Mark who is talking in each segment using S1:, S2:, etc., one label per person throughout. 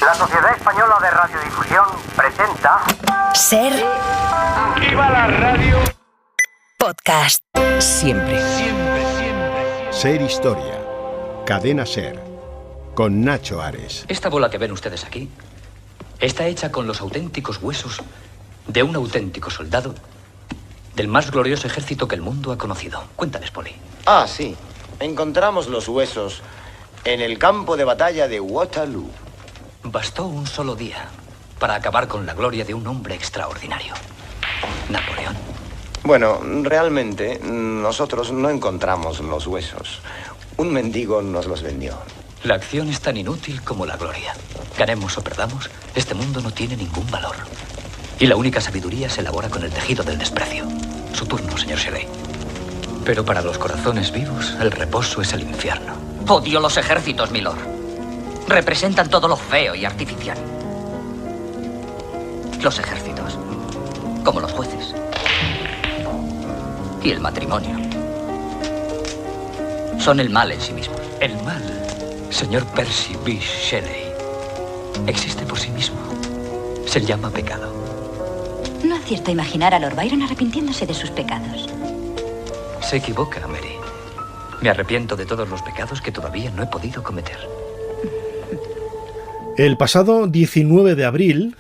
S1: La Sociedad Española de Radiodifusión presenta...
S2: Ser...
S3: ¡Viva la radio!
S2: Podcast. Siempre.
S4: Ser Historia. Cadena Ser. Con Nacho Ares.
S5: Esta bola que ven ustedes aquí está hecha con los auténticos huesos de un auténtico soldado del más glorioso ejército que el mundo ha conocido. Cuéntales, Polly.
S6: Ah, sí. Encontramos los huesos en el campo de batalla de Waterloo.
S5: Bastó un solo día para acabar con la gloria de un hombre extraordinario. Napoleón.
S6: Bueno, realmente nosotros no encontramos los huesos. Un mendigo nos los vendió.
S5: La acción es tan inútil como la gloria. Ganemos o perdamos, este mundo no tiene ningún valor. Y la única sabiduría se elabora con el tejido del desprecio. Su turno, señor Shelley. Pero para los corazones vivos, el reposo es el infierno.
S7: Odio los ejércitos, milord. Representan todo lo feo y artificial. Los ejércitos, como los jueces. Y el matrimonio. Son el mal en sí mismos.
S5: El mal, señor Percy B. Shelley, existe por sí mismo. Se llama pecado.
S2: No acierto a imaginar a Lord Byron arrepintiéndose de sus pecados.
S5: Se equivoca, Mary. Me arrepiento de todos los pecados que todavía no he podido cometer.
S8: El pasado 19 de abril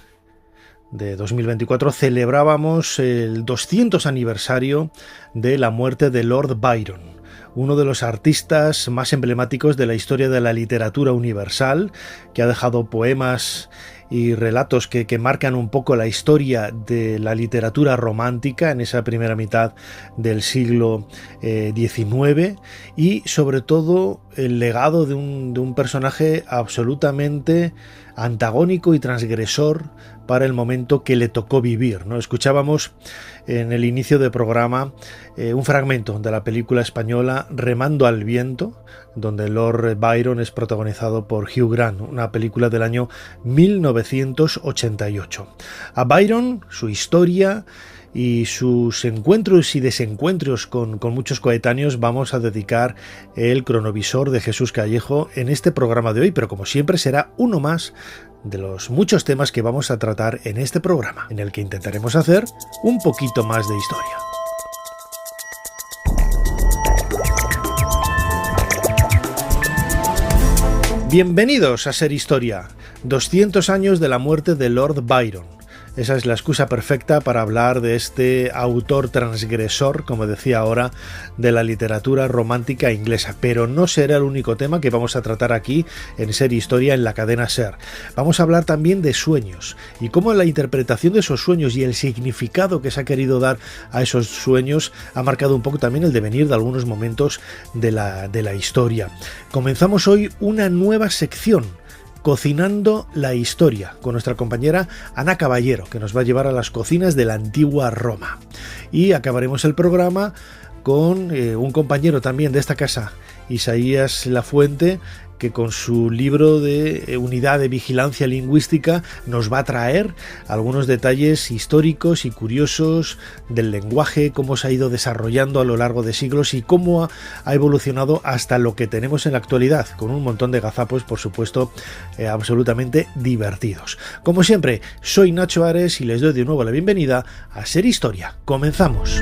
S8: de 2024 celebrábamos el 200 aniversario de la muerte de Lord Byron, uno de los artistas más emblemáticos de la historia de la literatura universal, que ha dejado poemas y relatos que marcan un poco la historia de la literatura romántica en esa primera mitad del siglo XIX, y sobre todo el legado de un personaje absolutamente antagónico y transgresor para el momento que le tocó vivir, ¿no? Escuchábamos en el inicio del programa un fragmento de la película española Remando al viento, donde Lord Byron es protagonizado por Hugh Grant, una película del año 1988. A Byron, su historia y sus encuentros y desencuentros con muchos coetáneos vamos a dedicar el cronovisor de Jesús Callejo en este programa de hoy, pero como siempre será uno más de los muchos temas que vamos a tratar en este programa, en el que intentaremos hacer un poquito más de historia. Bienvenidos a Ser Historia, 200 años de la muerte de Lord Byron. Esa es la excusa perfecta para hablar de este autor transgresor, como decía ahora, de la literatura romántica inglesa. Pero no será el único tema que vamos a tratar aquí en Ser Historia en la cadena Ser. Vamos a hablar también de sueños y cómo la interpretación de esos sueños y el significado que se ha querido dar a esos sueños ha marcado un poco también el devenir de algunos momentos de la historia. Comenzamos hoy una nueva sección, Cocinando la Historia, con nuestra compañera Ana Caballero, que nos va a llevar a las cocinas de la antigua Roma. Y acabaremos el programa con un compañero también de esta casa, Isaías Lafuente, que con su libro de Unidad de Vigilancia Lingüística nos va a traer algunos detalles históricos y curiosos del lenguaje, cómo se ha ido desarrollando a lo largo de siglos y cómo ha evolucionado hasta lo que tenemos en la actualidad, con un montón de gazapos, por supuesto, absolutamente divertidos. Como siempre, soy Nacho Ares y les doy de nuevo la bienvenida a Ser Historia. Comenzamos.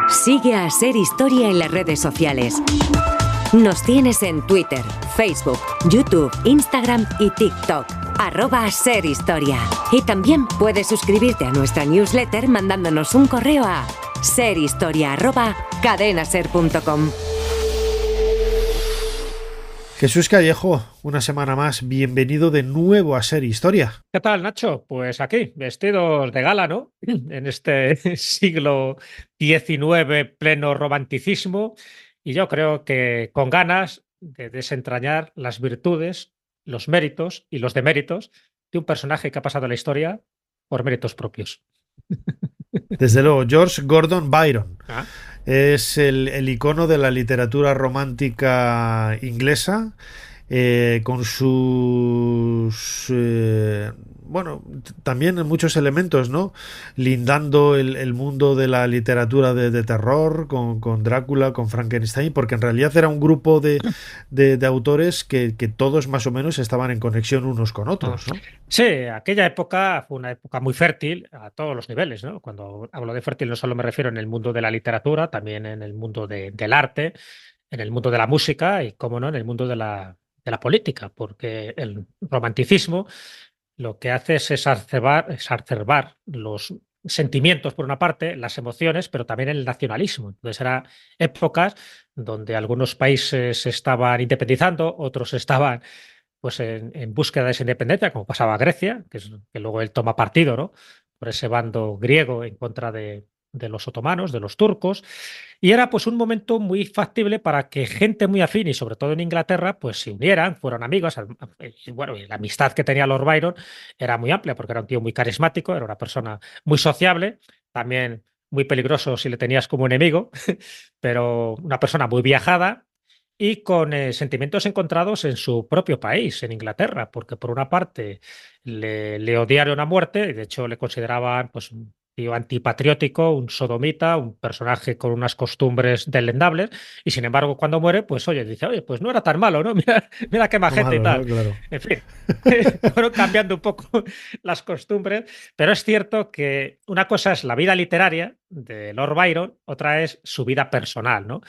S9: Sigue a Ser Historia en las redes sociales. Nos tienes en Twitter, Facebook, YouTube, Instagram y TikTok. @Ser Historia. Y también puedes suscribirte a nuestra newsletter mandándonos un correo a serhistoria@cadenaser.com.
S8: Jesús Callejo, una semana más, bienvenido de nuevo a Ser Historia.
S10: ¿Qué tal, Nacho? Pues aquí, vestidos de gala, ¿no? En este siglo XIX, pleno romanticismo, y yo creo que con ganas de desentrañar las virtudes, los méritos y los deméritos de un personaje que ha pasado a la historia por méritos propios.
S8: Desde luego, George Gordon Byron.
S10: ¿Ah?
S8: Es el icono de la literatura romántica inglesa, con sus bueno, también en muchos elementos, ¿no? Lindando el mundo de la literatura de terror con Drácula, con Frankenstein, porque en realidad era un grupo de autores que todos más o menos estaban en conexión unos con otros, ¿no?
S10: Sí, aquella época fue una época muy fértil a todos los niveles, ¿no? Cuando hablo de fértil no solo me refiero en el mundo de la literatura, también en el mundo del arte, en el mundo de la música y, cómo no, en el mundo de la política, porque el romanticismo lo que hace es exacerbar los sentimientos, por una parte, las emociones, pero también el nacionalismo. Entonces, eran épocas donde algunos países se estaban independizando, otros estaban pues en búsqueda de esa independencia, como pasaba a Grecia, que luego él toma partido, ¿no? Por ese bando griego en contra de los otomanos, de los turcos, y era pues un momento muy factible para que gente muy afín, y sobre todo en Inglaterra, pues se unieran, fueron amigos, y bueno, y la amistad que tenía Lord Byron era muy amplia, porque era un tío muy carismático, era una persona muy sociable, también muy peligroso si le tenías como enemigo, pero una persona muy viajada, y con sentimientos encontrados en su propio país, en Inglaterra, porque por una parte le odiaron a muerte, y de hecho le consideraban pues un tío antipatriótico, un sodomita, un personaje con unas costumbres deslendables, y sin embargo cuando muere, pues oye, dice, oye, pues no era tan malo, ¿no? Mira qué majete y tal.
S8: ¿No? Claro.
S10: En fin, fueron cambiando un poco las costumbres, pero es cierto que una cosa es la vida literaria de Lord Byron, otra es su vida personal, ¿no?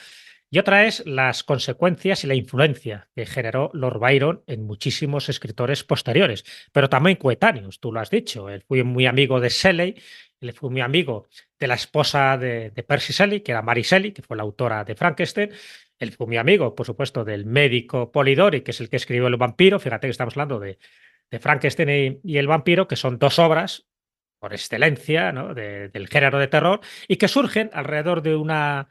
S10: Y otra es las consecuencias y la influencia que generó Lord Byron en muchísimos escritores posteriores, pero también coetáneos, tú lo has dicho. Él fue muy amigo de Shelley, él fue muy amigo de la esposa de Percy Shelley, que era Mary Shelley, que fue la autora de Frankenstein. Él fue muy amigo, por supuesto, del médico Polidori, que es el que escribió El vampiro. Fíjate que estamos hablando de Frankenstein y El vampiro, que son dos obras por excelencia, ¿no? Del género de terror, y que surgen alrededor de una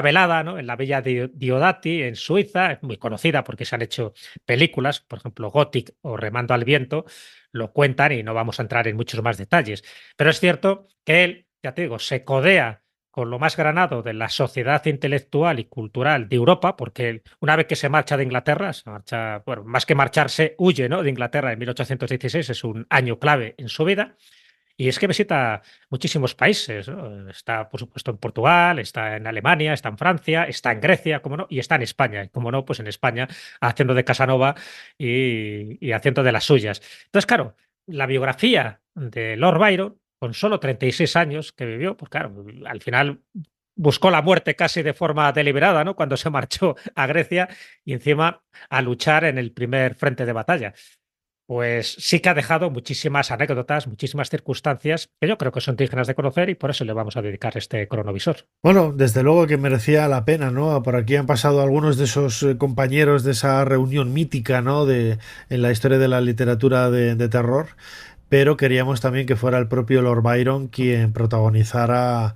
S10: velada, ¿no? En la Villa Diodati, en Suiza, es muy conocida porque se han hecho películas, por ejemplo, Gothic o Remando al viento, lo cuentan y no vamos a entrar en muchos más detalles. Pero es cierto que él, ya te digo, se codea con lo más granado de la sociedad intelectual y cultural de Europa, porque él, una vez que se marcha de Inglaterra, se marcha, bueno, más que marcharse, huye, ¿no? De Inglaterra en 1816, es un año clave en su vida. Y es que visita muchísimos países, ¿no? Está, por supuesto, en Portugal, está en Alemania, está en Francia, está en Grecia, como no, y está en España. Y como no, pues en España haciendo de Casanova y haciendo de las suyas. Entonces, claro, la biografía de Lord Byron, con solo 36 años que vivió, pues claro, al final buscó la muerte casi de forma deliberada, ¿no? Cuando se marchó a Grecia y encima a luchar en el primer frente de batalla. Pues sí que ha dejado muchísimas anécdotas, muchísimas circunstancias que yo creo que son dignas de conocer y por eso le vamos a dedicar este cronovisor.
S8: Bueno, desde luego que merecía la pena, ¿no? Por aquí han pasado algunos de esos compañeros de esa reunión mítica, ¿no? En la historia de la literatura de terror, pero queríamos también que fuera el propio Lord Byron quien protagonizara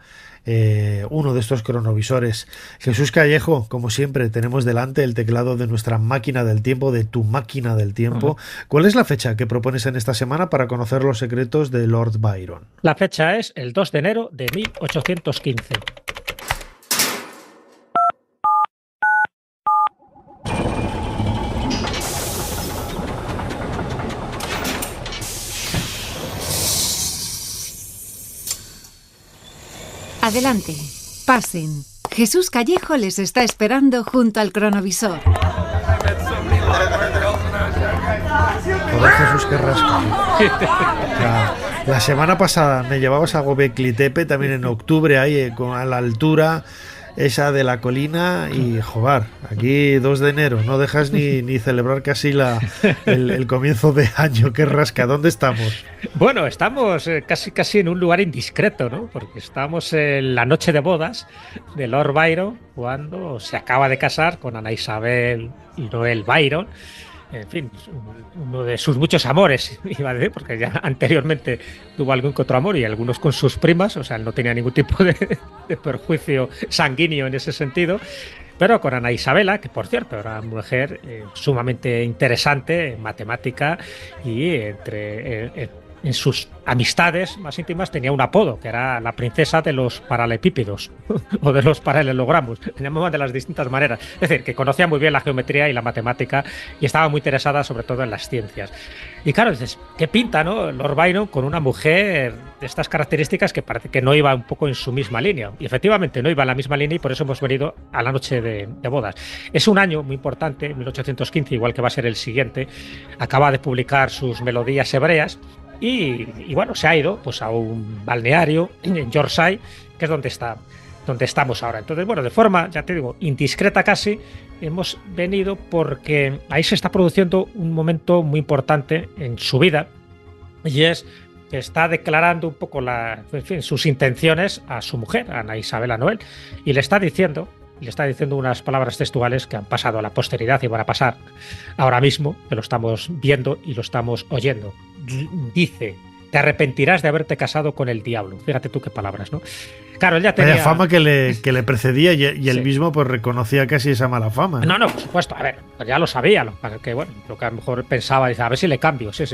S8: uno de estos cronovisores. Jesús Callejo, como siempre, tenemos delante el teclado de nuestra máquina del tiempo, de tu máquina del tiempo. ¿Cuál es la fecha que propones en esta semana para conocer los secretos de Lord Byron?
S10: La fecha es el 2 de enero de 1815.
S11: Adelante, pasen. Jesús Callejo les está esperando junto al cronovisor.
S8: Joder, Jesús, qué rasca. La semana pasada me llevabas a Gobekli Tepe, también en octubre, ahí a la altura esa de la colina, y joder, aquí 2 de enero, no dejas ni celebrar casi el comienzo de año. Qué rasca, ¿dónde estamos?
S10: Bueno, estamos casi en un lugar indiscreto, ¿no? Porque estamos en la noche de bodas de Lord Byron, cuando se acaba de casar con Ana Isabel y Noel Byron. En fin, uno de sus muchos amores, iba a decir, porque ya anteriormente tuvo algún que otro amor y algunos con sus primas, o sea, él no tenía ningún tipo de perjuicio sanguíneo en ese sentido, pero con Ana Isabela, que por cierto era una mujer sumamente interesante, matemática, y en sus amistades más íntimas tenía un apodo, que era la princesa de los paralelepípedos o de los paralelogramos, se llamaban de las distintas maneras. Es decir, que conocía muy bien la geometría y la matemática y estaba muy interesada sobre todo en las ciencias. Y claro, dices, ¿qué pinta, no? Lord Byron con una mujer de estas características que parece que no iba un poco en su misma línea. Y efectivamente no iba en la misma línea y por eso hemos venido a la noche de bodas. Es un año muy importante, 1815, igual que va a ser el siguiente. Acaba de publicar sus melodías hebreas. Y bueno, se ha ido pues a un balneario en Yorkshire, que es donde estamos ahora. Entonces, bueno, de forma, ya te digo, indiscreta casi, hemos venido porque ahí se está produciendo un momento muy importante en su vida, y es que está declarando un poco sus intenciones a su mujer, a Ana Isabela Noel, y le está diciendo unas palabras textuales que han pasado a la posteridad y van a pasar ahora mismo, que lo estamos viendo y lo estamos oyendo. Dice: te arrepentirás de haberte casado con el diablo. Fíjate tú qué palabras, ¿no? Claro, él ya tenía...
S8: Vaya fama que le precedía y él mismo pues reconocía casi esa mala fama.
S10: No, por supuesto. A ver, ya lo sabía. Lo que a lo mejor pensaba, dice, a ver si le cambio. Sí.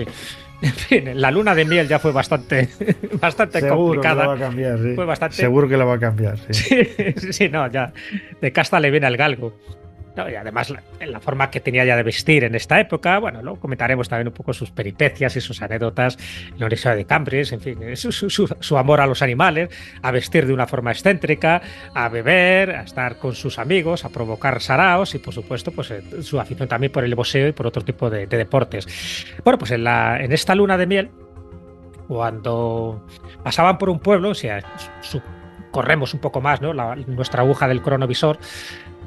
S10: En fin, la luna de miel ya fue bastante
S8: Seguro
S10: complicada.
S8: Que la va a cambiar, sí.
S10: Fue bastante...
S8: Seguro que la va a cambiar, sí.
S10: Sí, no, ya de casta le viene al galgo. No, y además la forma que tenía ya de vestir en esta época, bueno, luego comentaremos también un poco sus peripecias y sus anécdotas en la Universidad de Cambridge, en fin, su amor a los animales, a vestir de una forma excéntrica, a beber, a estar con sus amigos, a provocar saraos y, por supuesto, pues su afición también por el boxeo y por otro tipo de deportes. Bueno, pues en esta luna de miel, cuando pasaban por un pueblo, o sea, corremos un poco más, ¿no? Nuestra aguja del cronovisor,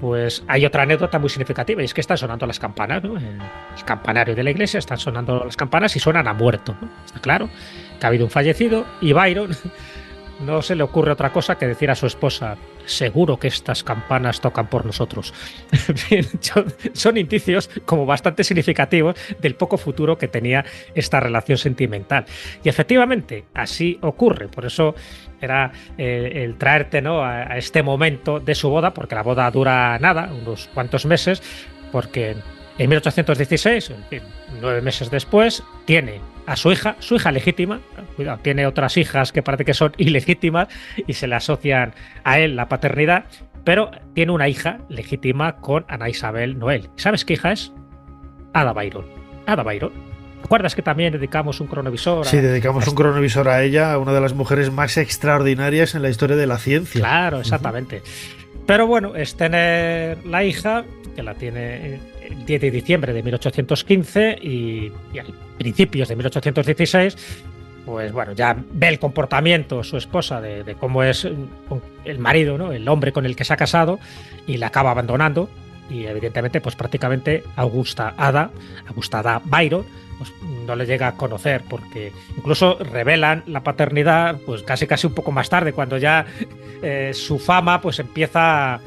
S10: pues hay otra anécdota muy significativa, y es que están sonando las campanas, ¿no? El campanario de la iglesia, están sonando las campanas y suenan a muerto, ¿no? Está claro que ha habido un fallecido y Byron no se le ocurre otra cosa que decir a su esposa: seguro que estas campanas tocan por nosotros. Son indicios como bastante significativos del poco futuro que tenía esta relación sentimental. Y efectivamente, así ocurre. Por eso era el traerte, ¿no?, a este momento de su boda, porque la boda dura nada, unos cuantos meses, porque en 1816, en fin, 9 meses después, tiene a su hija legítima. Cuidado, tiene otras hijas que parece que son ilegítimas y se le asocian a él la paternidad, pero tiene una hija legítima con Ana Isabel Noel. ¿Sabes qué hija es? Ada Byron. ¿Recuerdas que también dedicamos un cronovisor?
S8: Sí, dedicamos un cronovisor a ella, a una de las mujeres más extraordinarias en la historia de la ciencia.
S10: Claro, exactamente. Pero bueno, es tener la hija, que la tiene el 10 de diciembre de 1815 y a principios de 1816, pues bueno, ya ve el comportamiento su esposa de cómo es el marido, ¿no?, el hombre con el que se ha casado, y la acaba abandonando. Y evidentemente, pues prácticamente Augusta Ada Byron, pues no le llega a conocer, porque incluso revelan la paternidad pues casi un poco más tarde, cuando ya su fama pues empieza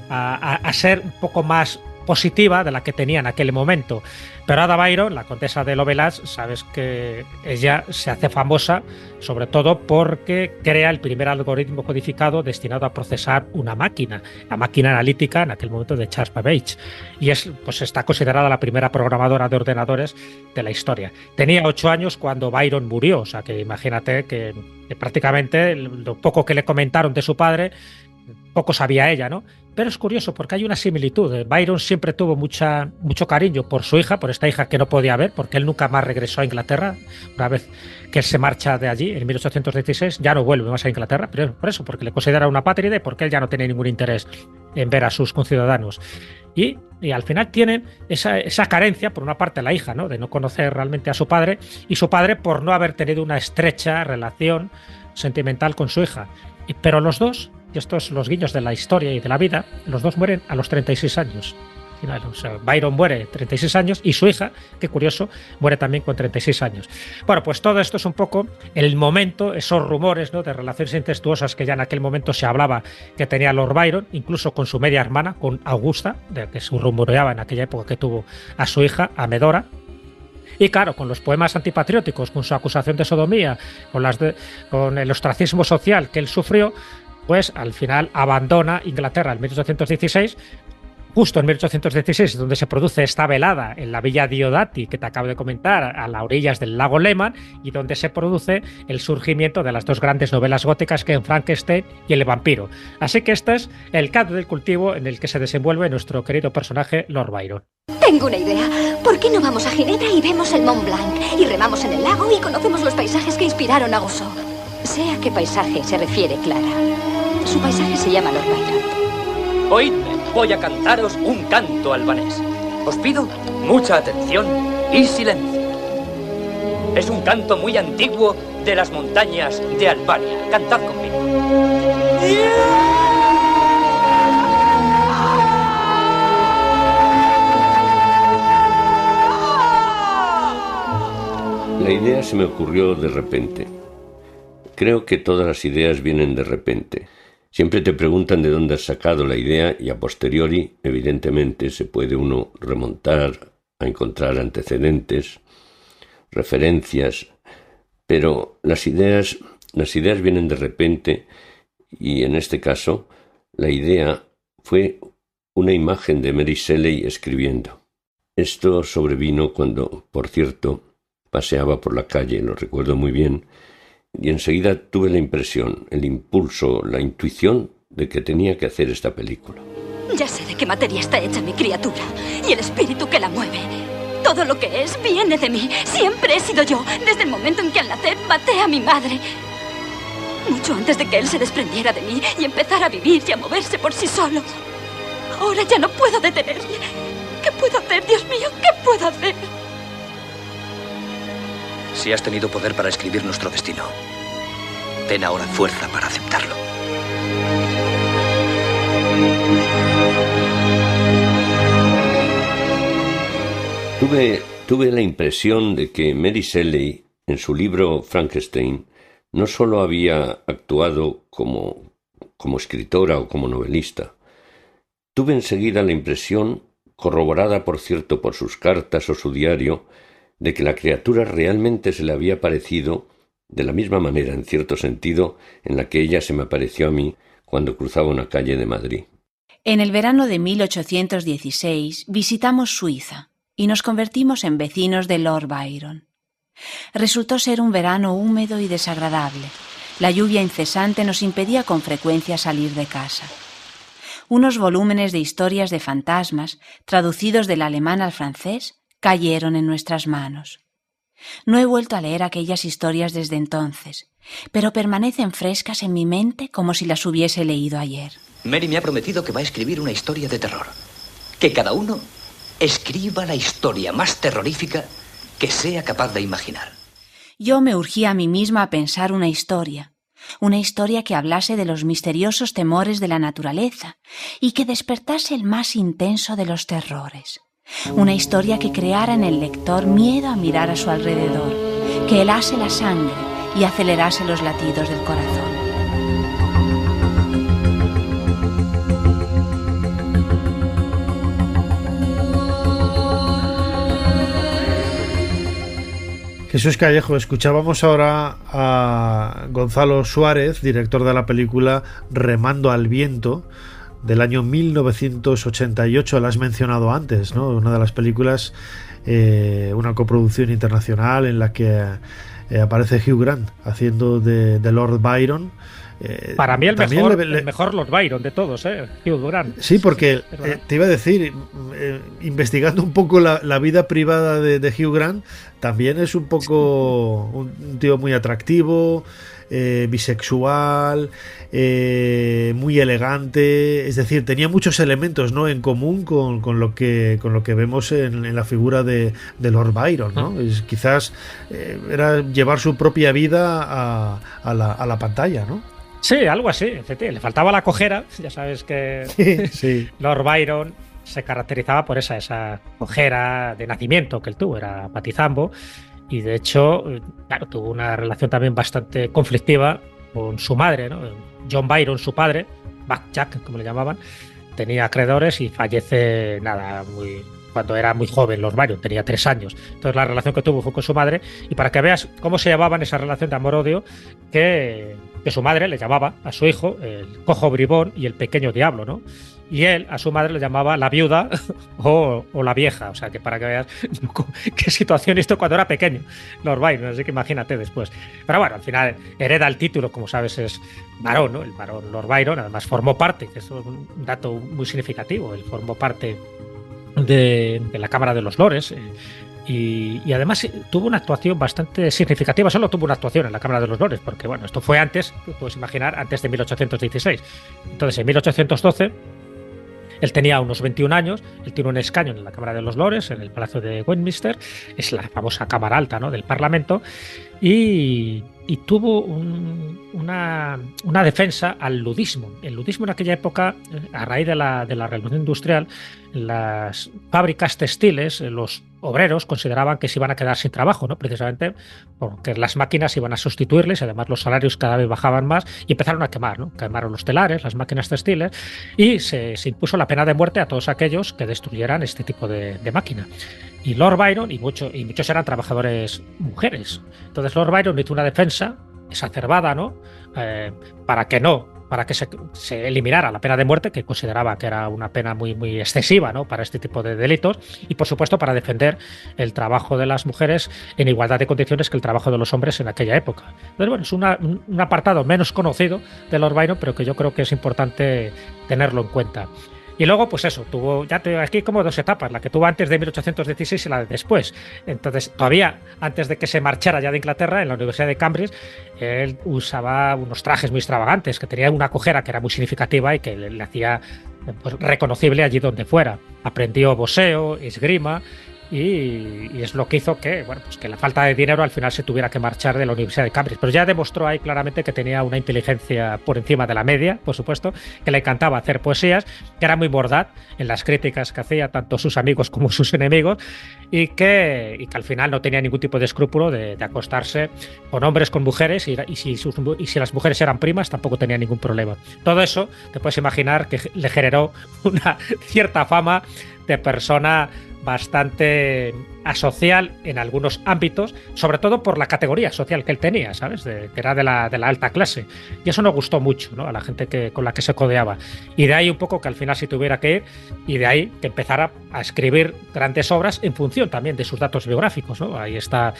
S10: a ser un poco más positiva de la que tenía en aquel momento. Pero Ada Byron, la condesa de Lovelace, sabes que ella se hace famosa sobre todo porque crea el primer algoritmo codificado destinado a procesar una máquina, la máquina analítica en aquel momento de Charles Babbage, y pues está considerada la primera programadora de ordenadores de la historia. Tenía 8 años cuando Byron murió, o sea que imagínate que prácticamente lo poco que le comentaron de su padre, poco sabía ella, ¿no? Pero es curioso porque hay una similitud. Byron siempre tuvo mucho cariño por su hija, por esta hija que no podía ver, porque él nunca más regresó a Inglaterra. Una vez que él se marcha de allí, en 1816, ya no vuelve más a Inglaterra, pero por eso, porque le considera una apátride, porque él ya no tiene ningún interés en ver a sus conciudadanos. Y al final tienen esa carencia, por una parte la hija, ¿no?, de no conocer realmente a su padre, y su padre por no haber tenido una estrecha relación sentimental con su hija. Pero los dos, y estos los guiños de la historia y de la vida, los dos mueren a los 36 años. O sea, Byron muere 36 años y su hija, qué curioso, muere también con 36 años. Bueno, pues todo esto es un poco el momento, esos rumores, ¿no?, de relaciones incestuosas que ya en aquel momento se hablaba que tenía Lord Byron, incluso con su media hermana, con Augusta, de que se rumoreaba en aquella época que tuvo a su hija, a Medora. Y claro, con los poemas antipatrióticos, con su acusación de sodomía, con el ostracismo social que él sufrió, pues al final abandona Inglaterra en 1816, justo en 1816, donde se produce esta velada en la villa Diodati que te acabo de comentar, a las orillas del lago Lehmann, y donde se produce el surgimiento de las dos grandes novelas góticas que son Frankenstein y El vampiro. Así que este es el caldo del cultivo en el que se desenvuelve nuestro querido personaje Lord Byron.
S12: Tengo una idea. ¿Por qué no vamos a Ginebra y vemos el Mont Blanc? Y remamos en el lago y conocemos los paisajes que inspiraron a Rousseau.
S2: Sé a qué paisaje se refiere Clara. Su paisaje se llama Lord Byron.
S5: Oídme, voy a cantaros un canto albanés. Os pido mucha atención y silencio. Es un canto muy antiguo de las montañas de Albania. Cantad conmigo.
S13: La idea se me ocurrió de repente. Creo que todas las ideas vienen de repente. Siempre te preguntan de dónde has sacado la idea y a posteriori, evidentemente, se puede uno remontar a encontrar antecedentes, referencias, pero las ideas vienen de repente y en este caso la idea fue una imagen de Mary Shelley escribiendo. Esto sobrevino cuando, por cierto, paseaba por la calle, lo recuerdo muy bien, y enseguida tuve la impresión, el impulso, la intuición de que tenía que hacer esta película.
S12: Ya sé de qué materia está hecha mi criatura y el espíritu que la mueve. Todo lo que es viene de mí. Siempre he sido yo, desde el momento en que al nacer maté a mi madre. Mucho antes de que él se desprendiera de mí y empezara a vivir y a moverse por sí solo. Ahora ya no puedo detenerle. ¿Qué puedo hacer, Dios mío? ¿Qué puedo hacer?
S5: Si has tenido poder para escribir nuestro destino, ten ahora fuerza para aceptarlo.
S13: Tuve la impresión de que Mary Shelley, en su libro Frankenstein, no solo había actuado como escritora o como novelista. Tuve enseguida la impresión, corroborada por cierto por sus cartas o su diario, de que la criatura realmente se le había parecido de la misma manera, en cierto sentido, en la que ella se me apareció a mí cuando cruzaba una calle de Madrid.
S14: En el verano de 1816 visitamos Suiza y nos convertimos en vecinos de Lord Byron. Resultó ser un verano húmedo y desagradable. La lluvia incesante nos impedía con frecuencia salir de casa. Unos volúmenes de historias de fantasmas, traducidos del alemán al francés, cayeron en nuestras manos. No he vuelto a leer aquellas historias desde entonces, pero permanecen frescas en mi mente como si las hubiese leído ayer.
S5: Mary me ha prometido que va a escribir una historia de terror. Que cada uno escriba la historia más terrorífica que sea capaz de imaginar.
S14: Yo me urgí a mí misma a pensar una historia que hablase de los misteriosos temores de la naturaleza y que despertase el más intenso de los terrores. Una historia que creara en el lector miedo a mirar a su alrededor, que helase la sangre y acelerase los latidos del corazón.
S8: Jesús Callejo, escuchábamos ahora a Gonzalo Suárez, director de la película Remando al viento, del año 1988, la has mencionado antes, ¿no? Una de las películas, una coproducción internacional en la que aparece Hugh Grant haciendo de Lord Byron.
S10: Para mí el mejor Lord Byron de todos, Hugh Grant.
S8: Sí, porque te iba a decir, investigando un poco la vida privada de Hugh Grant, también es un poco un tío muy atractivo, bisexual, muy elegante, es decir, tenía muchos elementos, ¿no?, en común con lo que vemos en la figura de Lord Byron, ¿no? Quizás era llevar su propia vida a la pantalla, ¿no?
S10: Sí, algo así. Le faltaba la cojera. Ya sabes que
S8: sí.
S10: Lord Byron se caracterizaba por esa cojera de nacimiento que él tuvo, era patizambo, y de hecho, claro, tuvo una relación también bastante conflictiva con su madre, ¿no? John Byron, su padre, Jack, como le llamaban, tenía acreedores y fallece cuando era muy joven. Lord Byron tenía 3 años. Entonces la relación que tuvo fue con su madre, y para que veas cómo se llamaban esa relación de amor-odio, que su madre le llamaba a su hijo el cojo bribón y el pequeño diablo, ¿no? y él a su madre le llamaba la viuda o la vieja, o sea que para que veas qué situación esto cuando era pequeño, Lord Byron, así que imagínate después. Pero bueno, al final hereda el título, como sabes es varón, ¿no? El varón Lord Byron, además formó parte, que eso es un dato muy significativo, él formó parte de la Cámara de los Lores. Y además tuvo una actuación bastante significativa, solo tuvo una actuación en la Cámara de los Lores, porque bueno, esto fue antes, puedes imaginar, antes de 1816. Entonces, en 1812, él tenía unos 21 años, él tiene un escaño en la Cámara de los Lores, en el Palacio de Westminster, es la famosa Cámara Alta, ¿no?, del Parlamento, y tuvo una defensa al ludismo. El ludismo en aquella época, a raíz de la Revolución Industrial, las fábricas textiles, los obreros consideraban que se iban a quedar sin trabajo, ¿no?, precisamente porque las máquinas iban a sustituirles y además los salarios cada vez bajaban más y empezaron a quemar, ¿no? Quemaron los telares, las máquinas textiles y se impuso la pena de muerte a todos aquellos que destruyeran este tipo de máquina. Y Lord Byron, y muchos eran trabajadores mujeres. Entonces Lord Byron hizo una defensa exacerbada, ¿no?, para que se eliminara la pena de muerte, que consideraba que era una pena muy, muy excesiva, ¿no?, para este tipo de delitos, y por supuesto para defender el trabajo de las mujeres en igualdad de condiciones que el trabajo de los hombres en aquella época. Entonces, bueno, es un apartado menos conocido de Lord Byron, pero que yo creo que es importante tenerlo en cuenta. Y luego, pues eso, tuvo aquí como dos etapas, la que tuvo antes de 1816 y la de después. Entonces, todavía antes de que se marchara ya de Inglaterra, en la Universidad de Cambridge, él usaba unos trajes muy extravagantes, que tenía una cojera que era muy significativa y que le hacía pues, reconocible allí donde fuera. Aprendió boxeo, esgrima, y es lo que hizo que, bueno, pues que la falta de dinero al final se tuviera que marchar de la Universidad de Cambridge. Pero ya demostró ahí claramente que tenía una inteligencia por encima de la media, por supuesto, que le encantaba hacer poesías, que era muy mordaz en las críticas que hacía tanto sus amigos como sus enemigos, y que al final no tenía ningún tipo de escrúpulo de acostarse con hombres, con mujeres, y si las mujeres eran primas tampoco tenía ningún problema. Todo eso te puedes imaginar que le generó una cierta fama de persona bastante asocial en algunos ámbitos, sobre todo por la categoría social que él tenía, ¿sabes? Que era de la alta clase. Y eso nos gustó mucho, ¿no?, a la gente con la que se codeaba. Y de ahí un poco que al final se tuviera que ir, y de ahí que empezara a escribir grandes obras en función también de sus datos biográficos, ¿no? Ahí está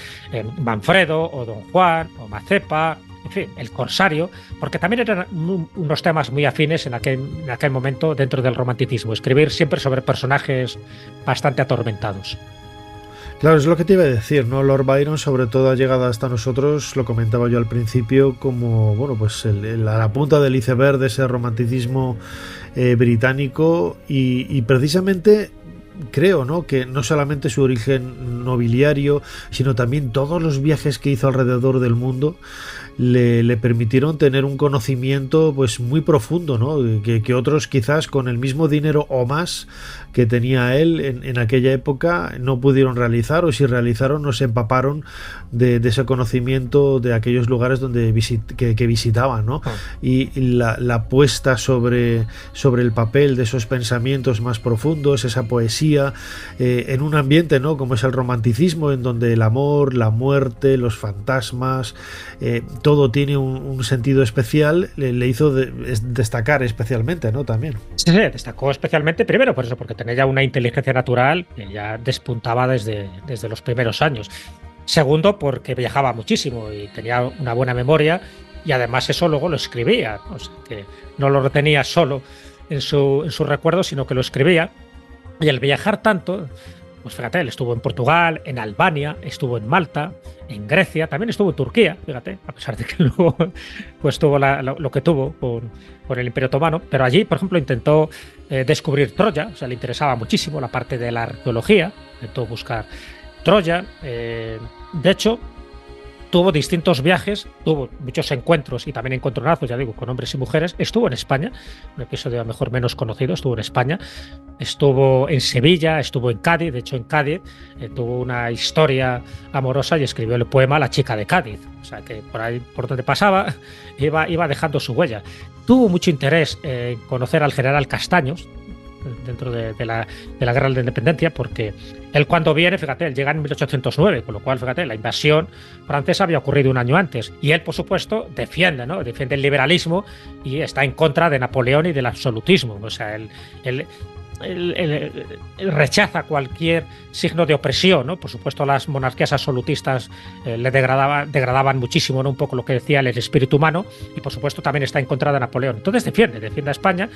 S10: Manfredo, o Don Juan, o Mazepa, en fin, el Corsario, porque también eran unos temas muy afines en aquel momento dentro del romanticismo, escribir siempre sobre personajes bastante atormentados.
S8: Claro, es lo que te iba a decir, ¿no? Lord Byron, sobre todo, ha llegado hasta nosotros, lo comentaba yo al principio, como, bueno, pues la punta del iceberg de ese romanticismo británico, y precisamente creo, ¿no?, que no solamente su origen nobiliario, sino también todos los viajes que hizo alrededor del mundo le permitieron tener un conocimiento pues muy profundo, ¿no?, que otros quizás con el mismo dinero o más que tenía él en aquella época no pudieron realizar, o si realizaron no se empaparon de ese conocimiento de aquellos lugares donde que visitaban, ¿no? Y la puesta sobre el papel de esos pensamientos más profundos, esa poesía, en un ambiente, ¿no?, como es el romanticismo, en donde el amor, la muerte, los fantasmas, todo tiene un sentido especial, le hizo destacar especialmente, ¿no?, también.
S10: Sí, destacó especialmente, primero por eso, porque tenía ya una inteligencia natural que ya despuntaba desde los primeros años. Segundo, porque viajaba muchísimo y tenía una buena memoria, y además eso luego lo escribía, o sea, que no lo retenía solo en su recuerdo, sino que lo escribía. Y al viajar tanto, pues fíjate, él estuvo en Portugal, en Albania, estuvo en Malta, en Grecia, también estuvo en Turquía, fíjate, a pesar de que luego pues tuvo lo que tuvo con el Imperio Otomano, pero allí, por ejemplo, intentó descubrir Troya, o sea, le interesaba muchísimo la parte de la arqueología, intentó buscar Troya, de hecho, tuvo distintos viajes, tuvo muchos encuentros y también encontronazos, ya digo, con hombres y mujeres. Estuvo en España, un episodio a lo mejor menos conocido, estuvo en España, estuvo en Sevilla, estuvo en Cádiz, de hecho en Cádiz tuvo una historia amorosa y escribió el poema La chica de Cádiz, o sea que por ahí, por donde pasaba, iba dejando su huella. Tuvo mucho interés en conocer al general Castaños, dentro de la Guerra de la Independencia, porque él cuando viene, fíjate, él llega en 1809, con lo cual, fíjate, la invasión francesa había ocurrido un año antes. Y él, por supuesto, defiende el liberalismo y está en contra de Napoleón y del absolutismo. O sea, él rechaza cualquier signo de opresión, ¿no? Por supuesto, las monarquías absolutistas le degradaban muchísimo, ¿no? Un poco lo que decía el espíritu humano, y por supuesto también está en contra de Napoleón. Entonces defiende a España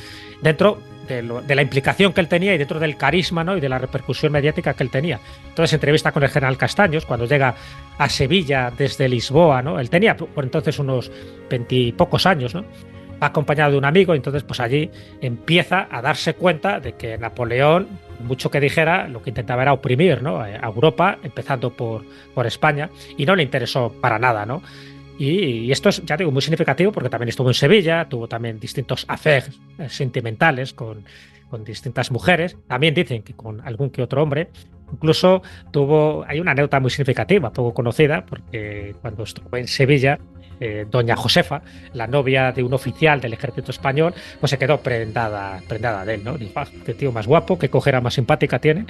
S10: dentro de la implicación que él tenía y dentro del carisma, ¿no? Y de la repercusión mediática que él tenía. Entonces entrevista con el general Castaños cuando llega a Sevilla desde Lisboa, ¿no? Él tenía por entonces unos 20 y pocos años, ¿no? Acompañado de un amigo, entonces pues allí empieza a darse cuenta de que Napoleón, mucho que dijera, lo que intentaba era oprimir, ¿no? A Europa, empezando por España, y no le interesó para nada, ¿no? Y esto es, ya digo, muy significativo porque también estuvo en Sevilla, tuvo también distintos affairs sentimentales con distintas mujeres, también dicen que con algún que otro hombre. Incluso hay una anécdota muy significativa, poco conocida, porque cuando estuvo en Sevilla, doña Josefa, la novia de un oficial del ejército español, pues se quedó prendada de él, ¿no? Dijo, qué tío más guapo, qué cojera más simpática tiene,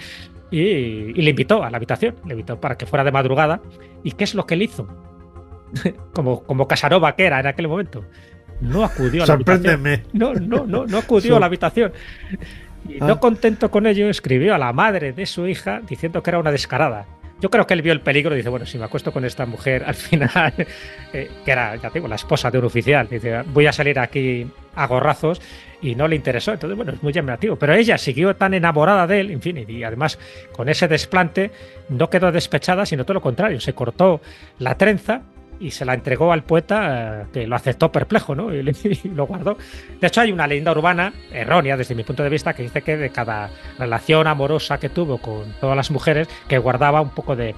S10: y le invitó a la habitación, le invitó para que fuera de madrugada. ¿Y qué es lo que él hizo? como Casanova que era en aquel momento, no acudió a la habitación. No acudió a la habitación. Y no contento con ello, escribió a la madre de su hija diciendo que era una descarada. Yo creo que él vio el peligro y dice, bueno, si me acuesto con esta mujer, al final, que era, ya digo, la esposa de un oficial, dice, voy a salir aquí a gorrazos, y no le interesó. Entonces, bueno, es muy llamativo. Pero ella siguió tan enamorada de él, en fin, y además con ese desplante no quedó despechada, sino todo lo contrario, se cortó la trenza y se la entregó al poeta, que lo aceptó perplejo, ¿no? Y lo guardó. De hecho, hay una leyenda urbana, errónea desde mi punto de vista, que dice que de cada relación amorosa que tuvo con todas las mujeres, que guardaba un poco de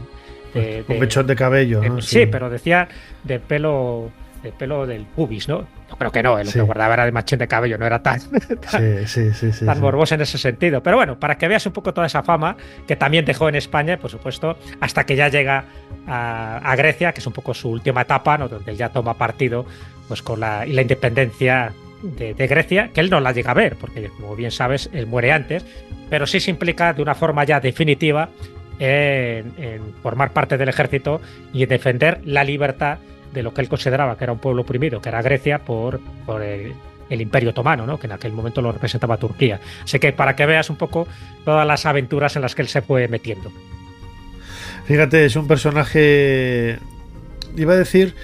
S8: un mechón de cabello, ¿no?
S10: Sí, pero decía de pelo del pubis, ¿no? Yo creo que no, lo que guardaba era de mechón de cabello, no era tan morboso en ese sentido. Pero bueno, para que veas un poco toda esa fama que también dejó en España, por supuesto, hasta que ya llega a Grecia, que es un poco su última etapa, ¿no? Donde él ya toma partido pues con la independencia de Grecia, que él no la llega a ver, porque como bien sabes, él muere antes, pero sí se implica de una forma ya definitiva en formar parte del ejército y en defender la libertad de lo que él consideraba que era un pueblo oprimido, que era Grecia, por el Imperio Otomano, ¿no? Que en aquel momento lo representaba Turquía. Así que para que veas un poco todas las aventuras en las que él se fue metiendo.
S8: Fíjate, es un personaje, iba a decir,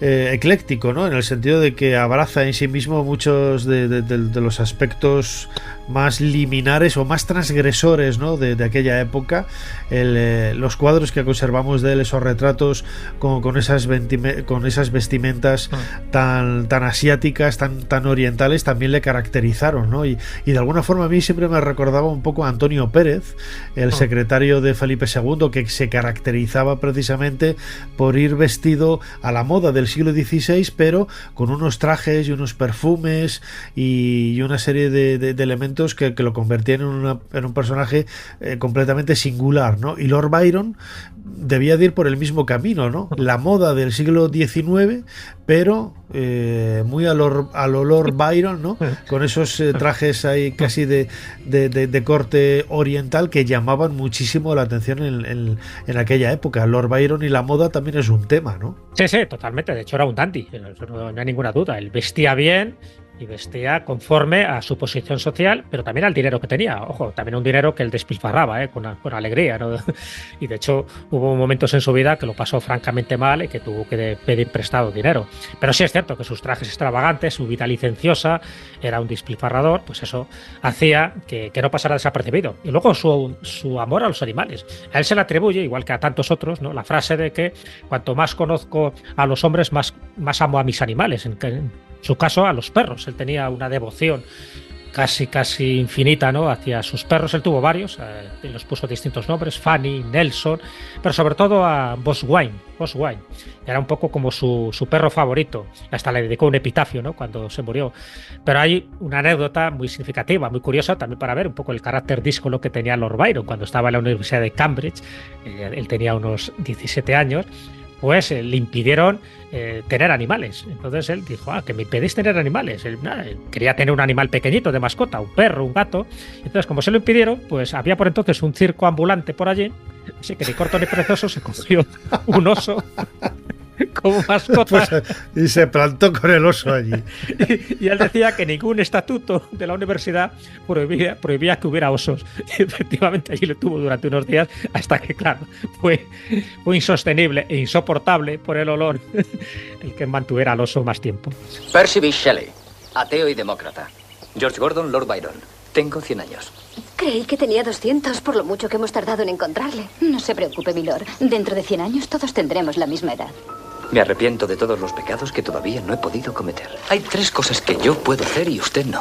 S8: ecléctico, ¿no? En el sentido de que abraza en sí mismo muchos de los aspectos más liminares o más transgresores, ¿no? de aquella época. Los cuadros que conservamos de él, esos retratos con esas vestimentas tan asiáticas, tan orientales, también le caracterizaron, ¿no? Y de alguna forma a mí siempre me recordaba un poco a Antonio Pérez, el secretario de Felipe II, que se caracterizaba precisamente por ir vestido a la moda del siglo XVI, pero con unos trajes y unos perfumes y una serie de elementos que lo convertían en un personaje completamente singular, ¿no? Y Lord Byron debía de ir por el mismo camino, ¿no? La moda del siglo XIX, pero muy a lo Lord Byron, ¿no? Con esos trajes ahí casi de corte oriental que llamaban muchísimo la atención en aquella época. Lord Byron y la moda también es un tema, ¿no?
S10: Sí, totalmente. De hecho era un dandy, no hay ninguna duda. Él vestía bien y vestía conforme a su posición social, pero también al dinero que tenía. Ojo, también un dinero que él despilfarraba, con alegría, ¿no? Y de hecho hubo momentos en su vida que lo pasó francamente mal y que tuvo que pedir prestado dinero. Pero sí es cierto que sus trajes extravagantes, su vida licenciosa, era un despilfarrador, pues eso hacía que no pasara desapercibido. Y luego su amor a los animales. A él se le atribuye, igual que a tantos otros, ¿no? La frase de que cuanto más conozco a los hombres, más amo a mis animales. En su caso, a los perros. Él tenía una devoción casi infinita, ¿no? Hacia sus perros. Él tuvo varios, los puso distintos nombres, Fanny, Nelson, pero sobre todo a Boswine. Era un poco como su perro favorito. Hasta le dedicó un epitafio, ¿no? Cuando se murió. Pero hay una anécdota muy significativa, muy curiosa también para ver un poco el carácter díscolo que tenía Lord Byron cuando estaba en la Universidad de Cambridge. Él tenía unos 17 años. pues le impidieron tener animales. Entonces él dijo, que me impedís tener animales. Él quería tener un animal pequeñito de mascota, un perro, un gato. Entonces, como se lo impidieron, pues había por entonces un circo ambulante por allí, así que ni corto ni perezoso se cogió un oso como mascota.
S8: Pues, y se plantó con el oso allí.
S10: Y él decía que ningún estatuto de la universidad prohibía que hubiera osos. Y efectivamente allí lo tuvo durante unos días hasta que, claro, fue insostenible e insoportable por el olor el que mantuviera al oso más tiempo.
S7: Percy B. Shelley, ateo y demócrata. George Gordon, Lord Byron. Tengo 100 años.
S2: Creí que tenía 200 por lo mucho que hemos tardado en encontrarle. No se preocupe, milord. Dentro de 100 años todos tendremos la misma edad.
S5: Me arrepiento de todos los pecados que todavía no he podido cometer. Hay 3 cosas que yo puedo hacer y usted no.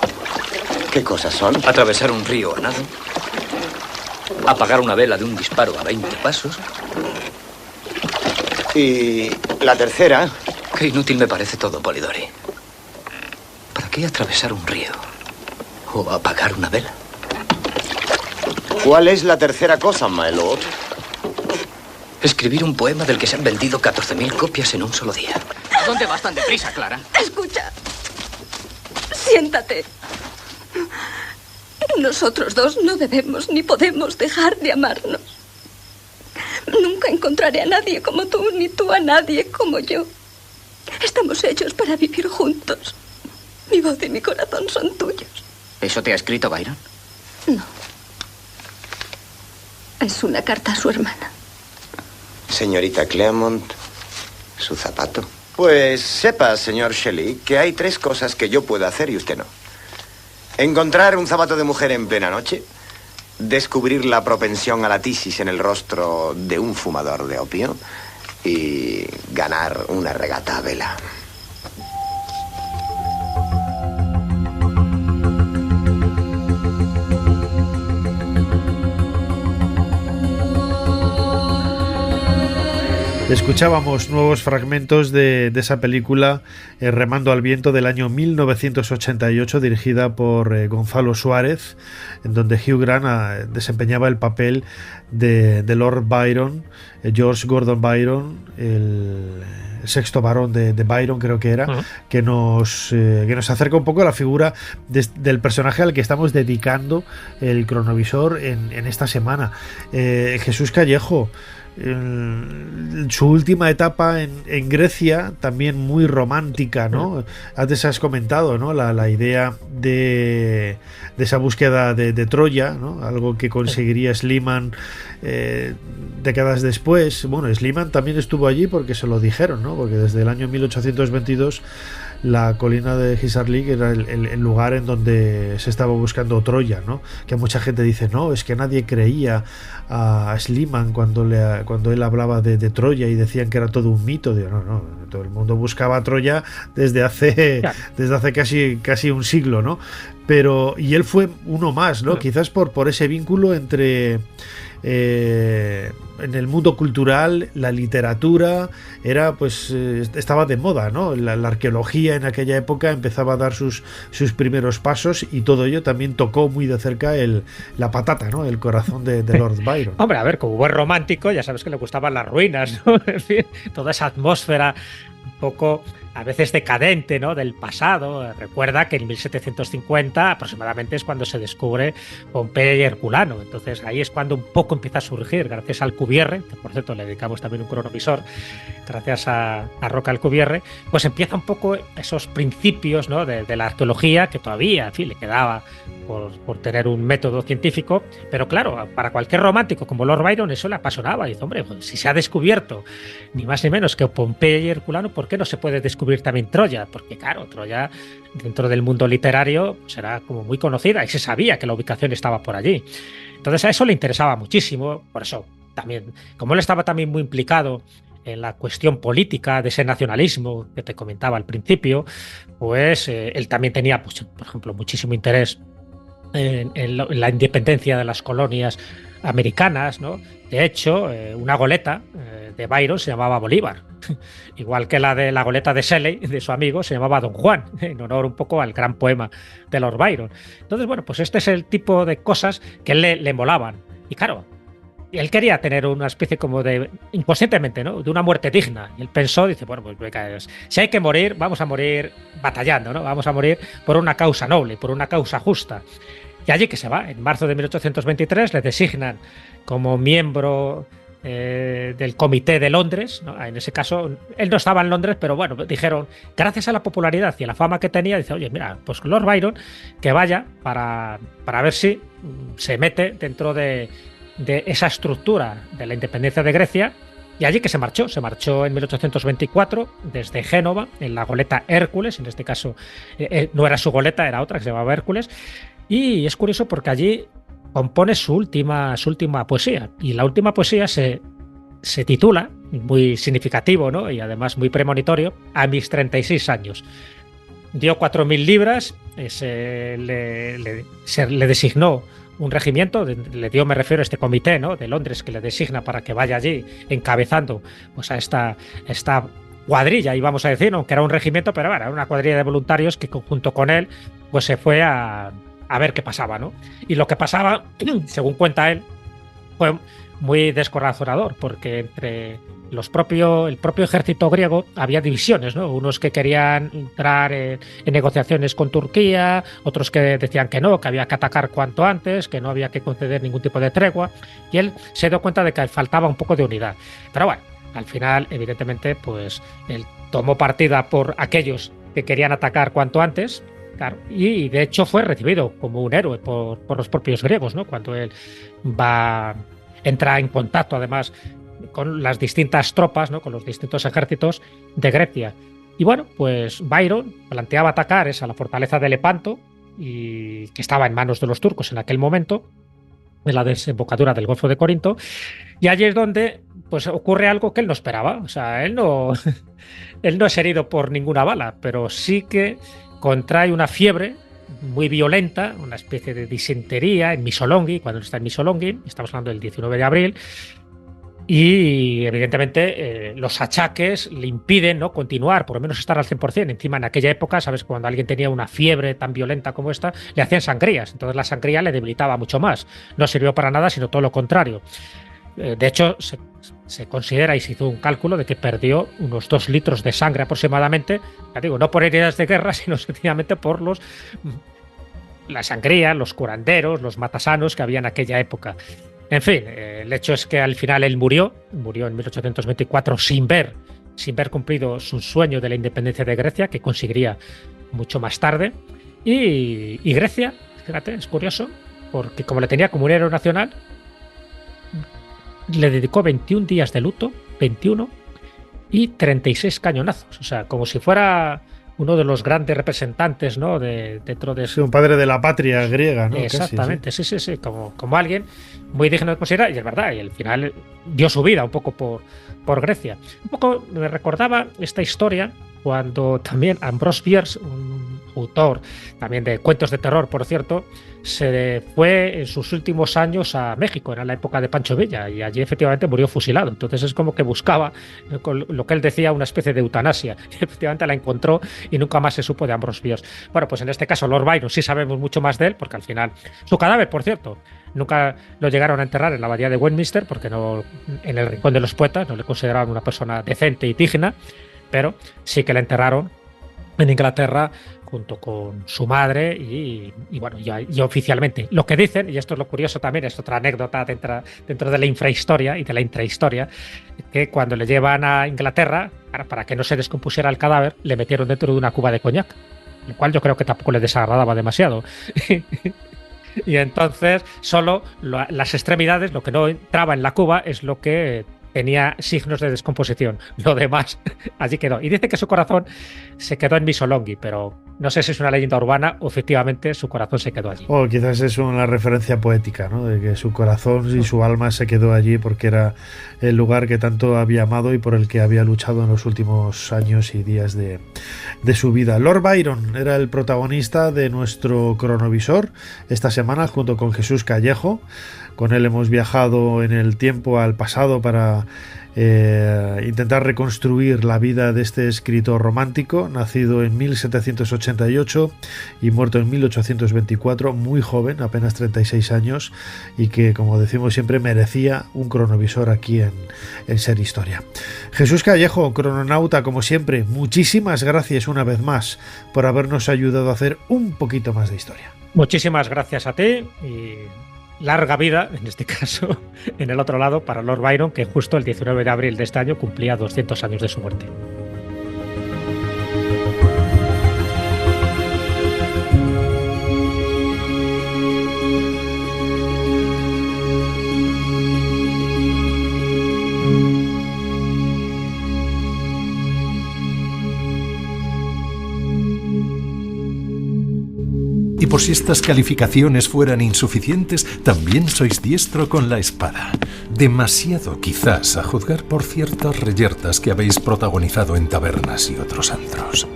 S6: ¿Qué cosas son?
S5: Atravesar un río a nado, apagar una vela de un disparo a 20 pasos.
S6: Y la tercera.
S5: Qué inútil me parece todo, Polidori. ¿Para qué atravesar un río? ¿O apagar una vela?
S6: ¿Cuál es la tercera cosa, my lord?
S5: Escribir un poema del que se han vendido 14.000 copias en un solo día.
S7: ¿Dónde vas tan deprisa, Clara?
S12: Escucha. Siéntate. Nosotros dos no debemos ni podemos dejar de amarnos. Nunca encontraré a nadie como tú, ni tú a nadie como yo. Estamos hechos para vivir juntos. Mi voz y mi corazón son tuyos.
S7: ¿Eso te ha escrito Byron?
S12: No. Es una carta a su hermana.
S6: Señorita Claremont, su zapato. Pues sepa, señor Shelley, que hay 3 cosas que yo puedo hacer y usted no. Encontrar un zapato de mujer en plena noche, descubrir la propensión a la tisis en el rostro de un fumador de opio y ganar una regata a vela.
S8: Escuchábamos nuevos fragmentos de esa película Remando al viento del año 1988, dirigida por Gonzalo Suárez, en donde Hugh Grant desempeñaba el papel de Lord Byron, George Gordon Byron, el sexto varón de Byron, creo que era, que nos acerca un poco a la figura del personaje al que estamos dedicando el cronovisor en esta semana. Jesús Callejo, su última etapa en Grecia, también muy romántica, ¿no? Antes has comentado, ¿no? La idea de esa búsqueda de Troya, ¿no? Algo que conseguiría Schliemann décadas después. Bueno, Schliemann también estuvo allí porque se lo dijeron, ¿no? Porque desde el año 1822 la colina de Hisarlik era el lugar en donde se estaba buscando Troya, ¿no? Que mucha gente dice, no, es que nadie creía a Schliemann cuando él hablaba de Troya y decían que era todo un mito. Digo, no, todo el mundo buscaba Troya desde hace casi un siglo, ¿no? Pero, y él fue uno más, ¿no? Quizás por ese vínculo entre en el mundo cultural, la literatura era, pues, estaba de moda, ¿no? La arqueología en aquella época empezaba a dar sus primeros pasos, y todo ello también tocó muy de cerca la patata, ¿no? El corazón de Lord Byron.
S10: Hombre, a ver, como buen romántico, ya sabes que le gustaban las ruinas, ¿no? En fin, toda esa atmósfera un poco a veces decadente, ¿no? Del pasado. Recuerda que en 1750 aproximadamente es cuando se descubre Pompeya y Herculano. Entonces ahí es cuando un poco empieza a surgir, gracias al Alcubierre, que por cierto le dedicamos también un cronovisor, gracias a Roca Alcubierre, pues empieza un poco esos principios, ¿no? de la arqueología, que todavía, en fin, le quedaba por tener un método científico, pero claro, para cualquier romántico como Lord Byron eso le apasionaba. Y dice, hombre, pues, si se ha descubierto ni más ni menos que Pompeya y Herculano, ¿por qué no se puede descubrir también Troya? Porque claro, Troya dentro del mundo literario pues, era como muy conocida y se sabía que la ubicación estaba por allí. Entonces a eso le interesaba muchísimo, por eso también, como él estaba también muy implicado en la cuestión política de ese nacionalismo que te comentaba al principio, pues él también tenía, pues, por ejemplo, muchísimo interés en la independencia de las colonias americanas, ¿no? De hecho, una goleta de Byron se llamaba Bolívar, igual que la goleta de Shelley, de su amigo, se llamaba Don Juan, en honor un poco al gran poema de Lord Byron. Entonces, bueno, pues este es el tipo de cosas que le molaban. Y claro, él quería tener una especie como de, inconscientemente, ¿no?, de una muerte digna. Y él pensó, dice, bueno, pues si hay que morir, vamos a morir batallando, ¿no? Vamos a morir por una causa noble, por una causa justa. Y allí que se va. En marzo de 1823 le designan como miembro del Comité de Londres, ¿no? En ese caso, él no estaba en Londres, pero bueno, dijeron, gracias a la popularidad y a la fama que tenía, dice, oye, mira, pues Lord Byron, que vaya para ver si se mete dentro de esa estructura de la independencia de Grecia, y allí que se marchó en 1824 desde Génova en la goleta Hércules. En este caso no era su goleta, era otra que se llamaba Hércules, y es curioso porque allí compone su última poesía, y la última poesía se titula, muy significativo, ¿no?, y además muy premonitorio, A mis 36 años. Dio 4.000 libras, se le designó un regimiento, le dio, me refiero a este comité, ¿no?, de Londres, que le designa para que vaya allí encabezando pues a esta cuadrilla, y vamos a decir, aunque era un regimiento, pero era una cuadrilla de voluntarios que junto con él pues se fue a ver qué pasaba, ¿no? Y lo que pasaba, según cuenta él, fue muy descorazonador, porque entre el propio ejército griego había divisiones, ¿no? Unos que querían entrar en negociaciones con Turquía, otros que decían que no, que había que atacar cuanto antes, que no había que conceder ningún tipo de tregua, y él se dio cuenta de que faltaba un poco de unidad. Pero bueno, al final, evidentemente, pues él tomó partida por aquellos que querían atacar cuanto antes, claro, y de hecho fue recibido como un héroe por los propios griegos, ¿no?, cuando él entra en contacto, además, con las distintas tropas, ¿no?, con los distintos ejércitos de Grecia. Y bueno, pues Byron planteaba atacar la fortaleza de Lepanto, y que estaba en manos de los turcos en aquel momento, en la desembocadura del Golfo de Corinto, y allí es donde pues ocurre algo que él no esperaba. O sea, él no es herido por ninguna bala, pero sí que contrae una fiebre muy violenta, una especie de disentería en Missolonghi, cuando está en Missolonghi, estamos hablando del 19 de abril, y evidentemente los achaques le impiden, ¿no?, continuar, por lo menos estar al 100%. Encima, en aquella época, sabes, cuando alguien tenía una fiebre tan violenta como esta, le hacían sangrías, entonces la sangría le debilitaba mucho más. No sirvió para nada, sino todo lo contrario. De hecho, se considera, y se hizo un cálculo, de que perdió unos 2 litros de sangre aproximadamente, ya digo, no por heridas de guerra, sino sencillamente por la sangría, los curanderos, los matasanos que había en aquella época. En fin, el hecho es que al final él murió en 1824 sin ver cumplido su sueño de la independencia de Grecia, que conseguiría mucho más tarde. Y Grecia, fíjate, es curioso, porque como le tenía como un héroe nacional, le dedicó 21 días de luto, 21, y 36 cañonazos. O sea, como si fuera uno de los grandes representantes, ¿no?, dentro de...
S8: Sí, un padre de la patria griega, ¿no?
S10: Exactamente, casi, sí. Como alguien muy digno de considerar, y es verdad, y al final dio su vida un poco por Grecia. Un poco me recordaba esta historia cuando también Ambrose Bierce, un autor también de cuentos de terror, por cierto, se fue en sus últimos años a México, era la época de Pancho Villa, y allí efectivamente murió fusilado. Entonces es como que buscaba, con lo que él decía, una especie de eutanasia, y efectivamente la encontró y nunca más se supo de Ambrose Bierce. Bueno, pues en este caso Lord Byron sí sabemos mucho más de él, porque al final su cadáver, por cierto, nunca lo llegaron a enterrar en la abadía de Westminster, porque no, en el Rincón de los Poetas no le consideraban una persona decente y digna, pero sí que la enterraron en Inglaterra junto con su madre y bueno, y oficialmente. Lo que dicen, y esto es lo curioso también, es otra anécdota dentro de la infrahistoria y de la intrahistoria, que cuando le llevan a Inglaterra, para que no se descompusiera el cadáver, le metieron dentro de una cuba de coñac, lo cual yo creo que tampoco le desagradaba demasiado. Y entonces solo las extremidades, lo que no entraba en la cuba, es lo que tenía signos de descomposición. Lo demás allí quedó. Y dice que su corazón se quedó en Missolonghi, pero no sé si es una leyenda urbana o efectivamente su corazón se quedó allí.
S8: O quizás es una referencia poética, ¿no?, de que su corazón y su alma se quedó allí porque era el lugar que tanto había amado y por el que había luchado en los últimos años y días de su vida. Lord Byron era el protagonista de nuestro cronovisor esta semana, junto con Jesús Callejo. Con él hemos viajado en el tiempo al pasado para intentar reconstruir la vida de este escritor romántico, nacido en 1788 y muerto en 1824, muy joven, apenas 36 años, y que, como decimos siempre, merecía un cronovisor aquí en Ser Historia. Jesús Callejo, crononauta, como siempre, muchísimas gracias una vez más por habernos ayudado a hacer un poquito más de historia.
S10: Muchísimas gracias a ti y larga vida, en este caso, en el otro lado, para Lord Byron, que justo el 19 de abril de este año cumplía 200 años de su muerte.
S15: Y por si estas calificaciones fueran insuficientes, también sois diestro con la espada. Demasiado, quizás, a juzgar por ciertas reyertas que habéis protagonizado en tabernas y otros antros.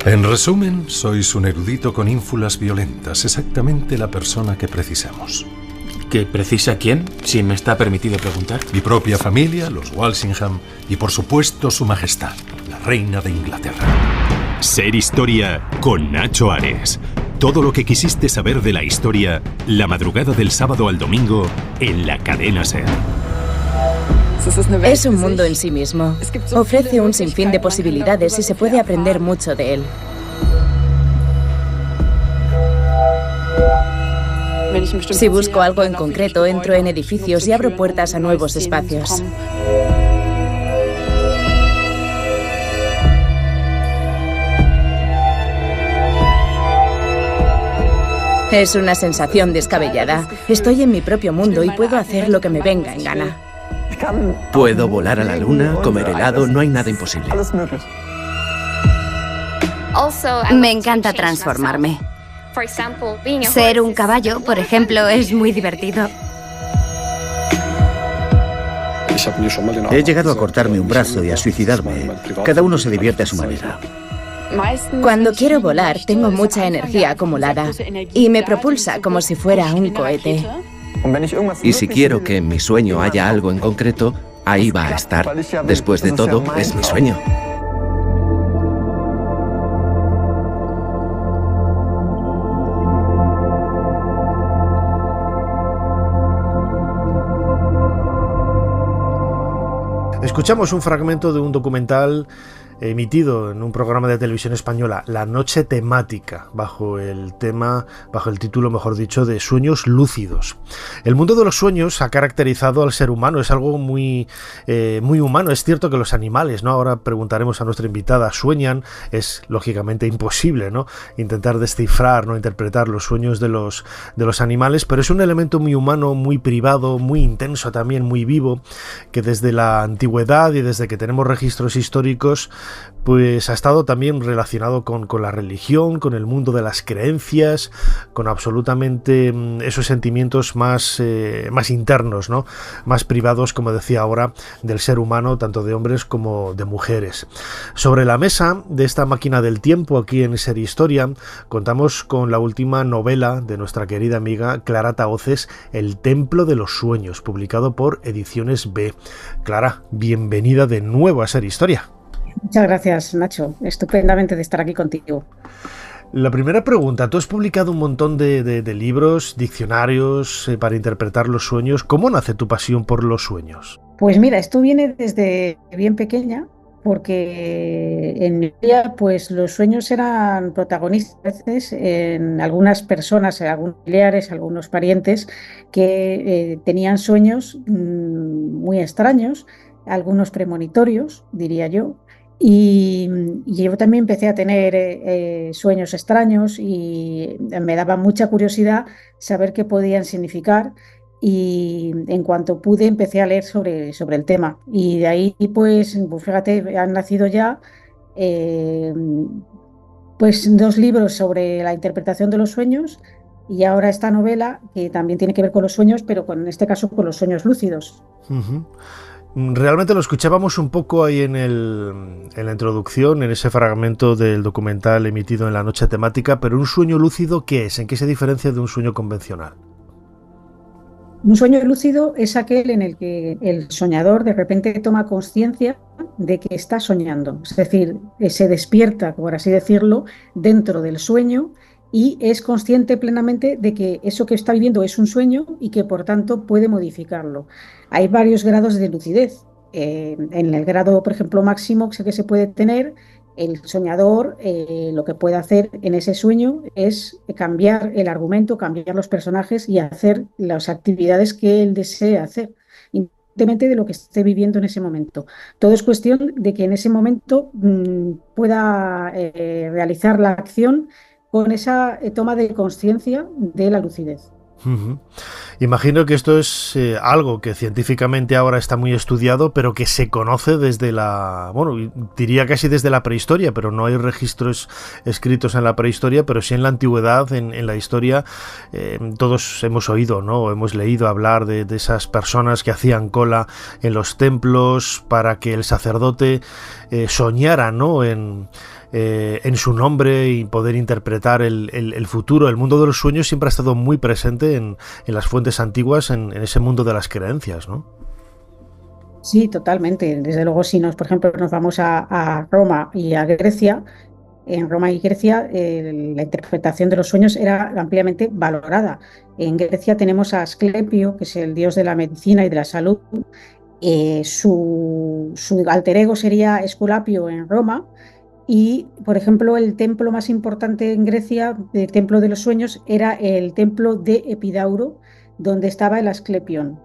S15: En resumen, sois un erudito con ínfulas violentas, exactamente la persona que precisamos.
S16: ¿Que precisa quién, si me está permitido preguntar?
S15: Mi propia familia, los Walsingham, y por supuesto su majestad, la reina de Inglaterra.
S17: Ser Historia con Nacho Ares. Todo lo que quisiste saber de la historia, la madrugada del sábado al domingo, en la cadena SER.
S18: Es un mundo en sí mismo. Ofrece un sinfín de posibilidades y se puede aprender mucho de él. Si busco algo en concreto, entro en edificios y abro puertas a nuevos espacios. Es una sensación descabellada. Estoy en mi propio mundo y puedo hacer lo que me venga en gana.
S19: Puedo volar a la luna, comer helado, no hay nada imposible.
S20: Me encanta transformarme. Ser un caballo, por ejemplo, es muy divertido.
S19: He llegado a cortarme un brazo y a suicidarme. Cada uno se divierte a su manera.
S18: Cuando quiero volar, tengo mucha energía acumulada y me propulsa como si fuera un cohete.
S19: Y si quiero que en mi sueño haya algo en concreto, ahí va a estar. Después de todo, es mi sueño.
S8: Escuchamos un fragmento de un documental emitido en un programa de televisión española, La Noche Temática, bajo el título, mejor dicho, de Sueños Lúcidos. El mundo de los sueños ha caracterizado al ser humano, es algo muy humano. Es cierto que los animales, ¿no? Ahora preguntaremos a nuestra invitada, ¿sueñan? Es lógicamente imposible, ¿no? Intentar descifrar, ¿no? Interpretar los sueños de los animales, pero es un elemento muy humano, muy privado, muy intenso también, muy vivo, que desde la antigüedad y desde que tenemos registros históricos, pues ha estado también relacionado con la religión, con el mundo de las creencias, con absolutamente esos sentimientos más internos, ¿no? Más privados, como decía ahora, del ser humano, tanto de hombres como de mujeres. Sobre la mesa de esta máquina del tiempo aquí en Ser Historia, contamos con la última novela de nuestra querida amiga Clara Tahoces, El Templo de los Sueños, publicado por Ediciones B. Clara, bienvenida de nuevo a Ser Historia.
S21: Muchas gracias, Nacho. Estupendamente de estar aquí contigo.
S8: La primera pregunta, tú has publicado un montón de libros, diccionarios para interpretar los sueños. ¿Cómo nace tu pasión por los sueños?
S21: Pues mira, esto viene desde bien pequeña, porque en mi vida pues los sueños eran protagonistas a veces en algunas personas, en algunos familiares, algunos parientes que tenían sueños muy extraños, algunos premonitorios, diría yo. Y yo también empecé a tener sueños extraños y me daba mucha curiosidad saber qué podían significar, y en cuanto pude empecé a leer sobre el tema, y de ahí pues fíjate, han nacido ya pues 2 libros sobre la interpretación de los sueños, y ahora esta novela que también tiene que ver con los sueños, pero en este caso con los sueños lúcidos. Uh-huh.
S8: Realmente lo escuchábamos un poco ahí en la introducción, en ese fragmento del documental emitido en La Noche Temática, pero un sueño lúcido, ¿qué es? ¿En qué se diferencia de un sueño convencional?
S21: Un sueño lúcido es aquel en el que el soñador de repente toma conciencia de que está soñando, es decir, se despierta, por así decirlo, dentro del sueño y es consciente plenamente de que eso que está viviendo es un sueño y que por tanto puede modificarlo. Hay varios grados de lucidez. En el grado, por ejemplo, máximo que se puede tener, el soñador lo que puede hacer en ese sueño es cambiar el argumento, cambiar los personajes y hacer las actividades que él desea hacer, independientemente de lo que esté viviendo en ese momento. Todo es cuestión de que en ese momento pueda realizar la acción con esa toma de conciencia de la lucidez.
S8: Uh-huh. Imagino que esto es algo que científicamente ahora está muy estudiado, pero que se conoce desde diría casi desde la prehistoria, pero no hay registros escritos en la prehistoria, pero sí en la antigüedad, en la historia. Todos hemos oído, ¿no? Hemos leído hablar de esas personas que hacían cola en los templos para que el sacerdote soñara, ¿no? en su nombre y poder interpretar el futuro. El mundo de los sueños siempre ha estado muy presente en las fuentes antiguas, en ese mundo de las creencias, ¿no?
S21: Sí, totalmente. Desde luego, si por ejemplo, nos vamos a Roma y a Grecia, en Roma y Grecia la interpretación de los sueños era ampliamente valorada. En Grecia tenemos a Asclepio, que es el dios de la medicina y de la salud. Su alter ego sería Esculapio en Roma. Y, por ejemplo, el templo más importante en Grecia, el templo de los sueños, era el templo de Epidauro, donde estaba el Asclepión.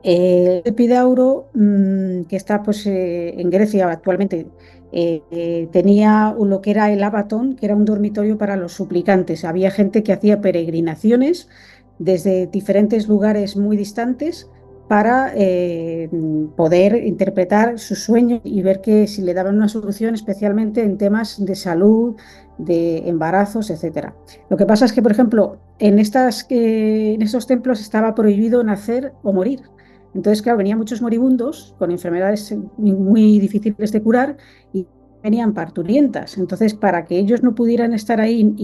S21: Epidauro, que está en Grecia actualmente, tenía lo que era el Abatón, que era un dormitorio para los suplicantes. Había gente que hacía peregrinaciones desde diferentes lugares muy distantes para poder interpretar sus sueños y ver que si le daban una solución, especialmente en temas de salud, de embarazos, etc. Lo que pasa es que, por ejemplo, en estos templos estaba prohibido nacer o morir. Entonces, claro, venían muchos moribundos con enfermedades muy difíciles de curar y venían parturientas. Entonces, para que ellos no pudieran estar ahí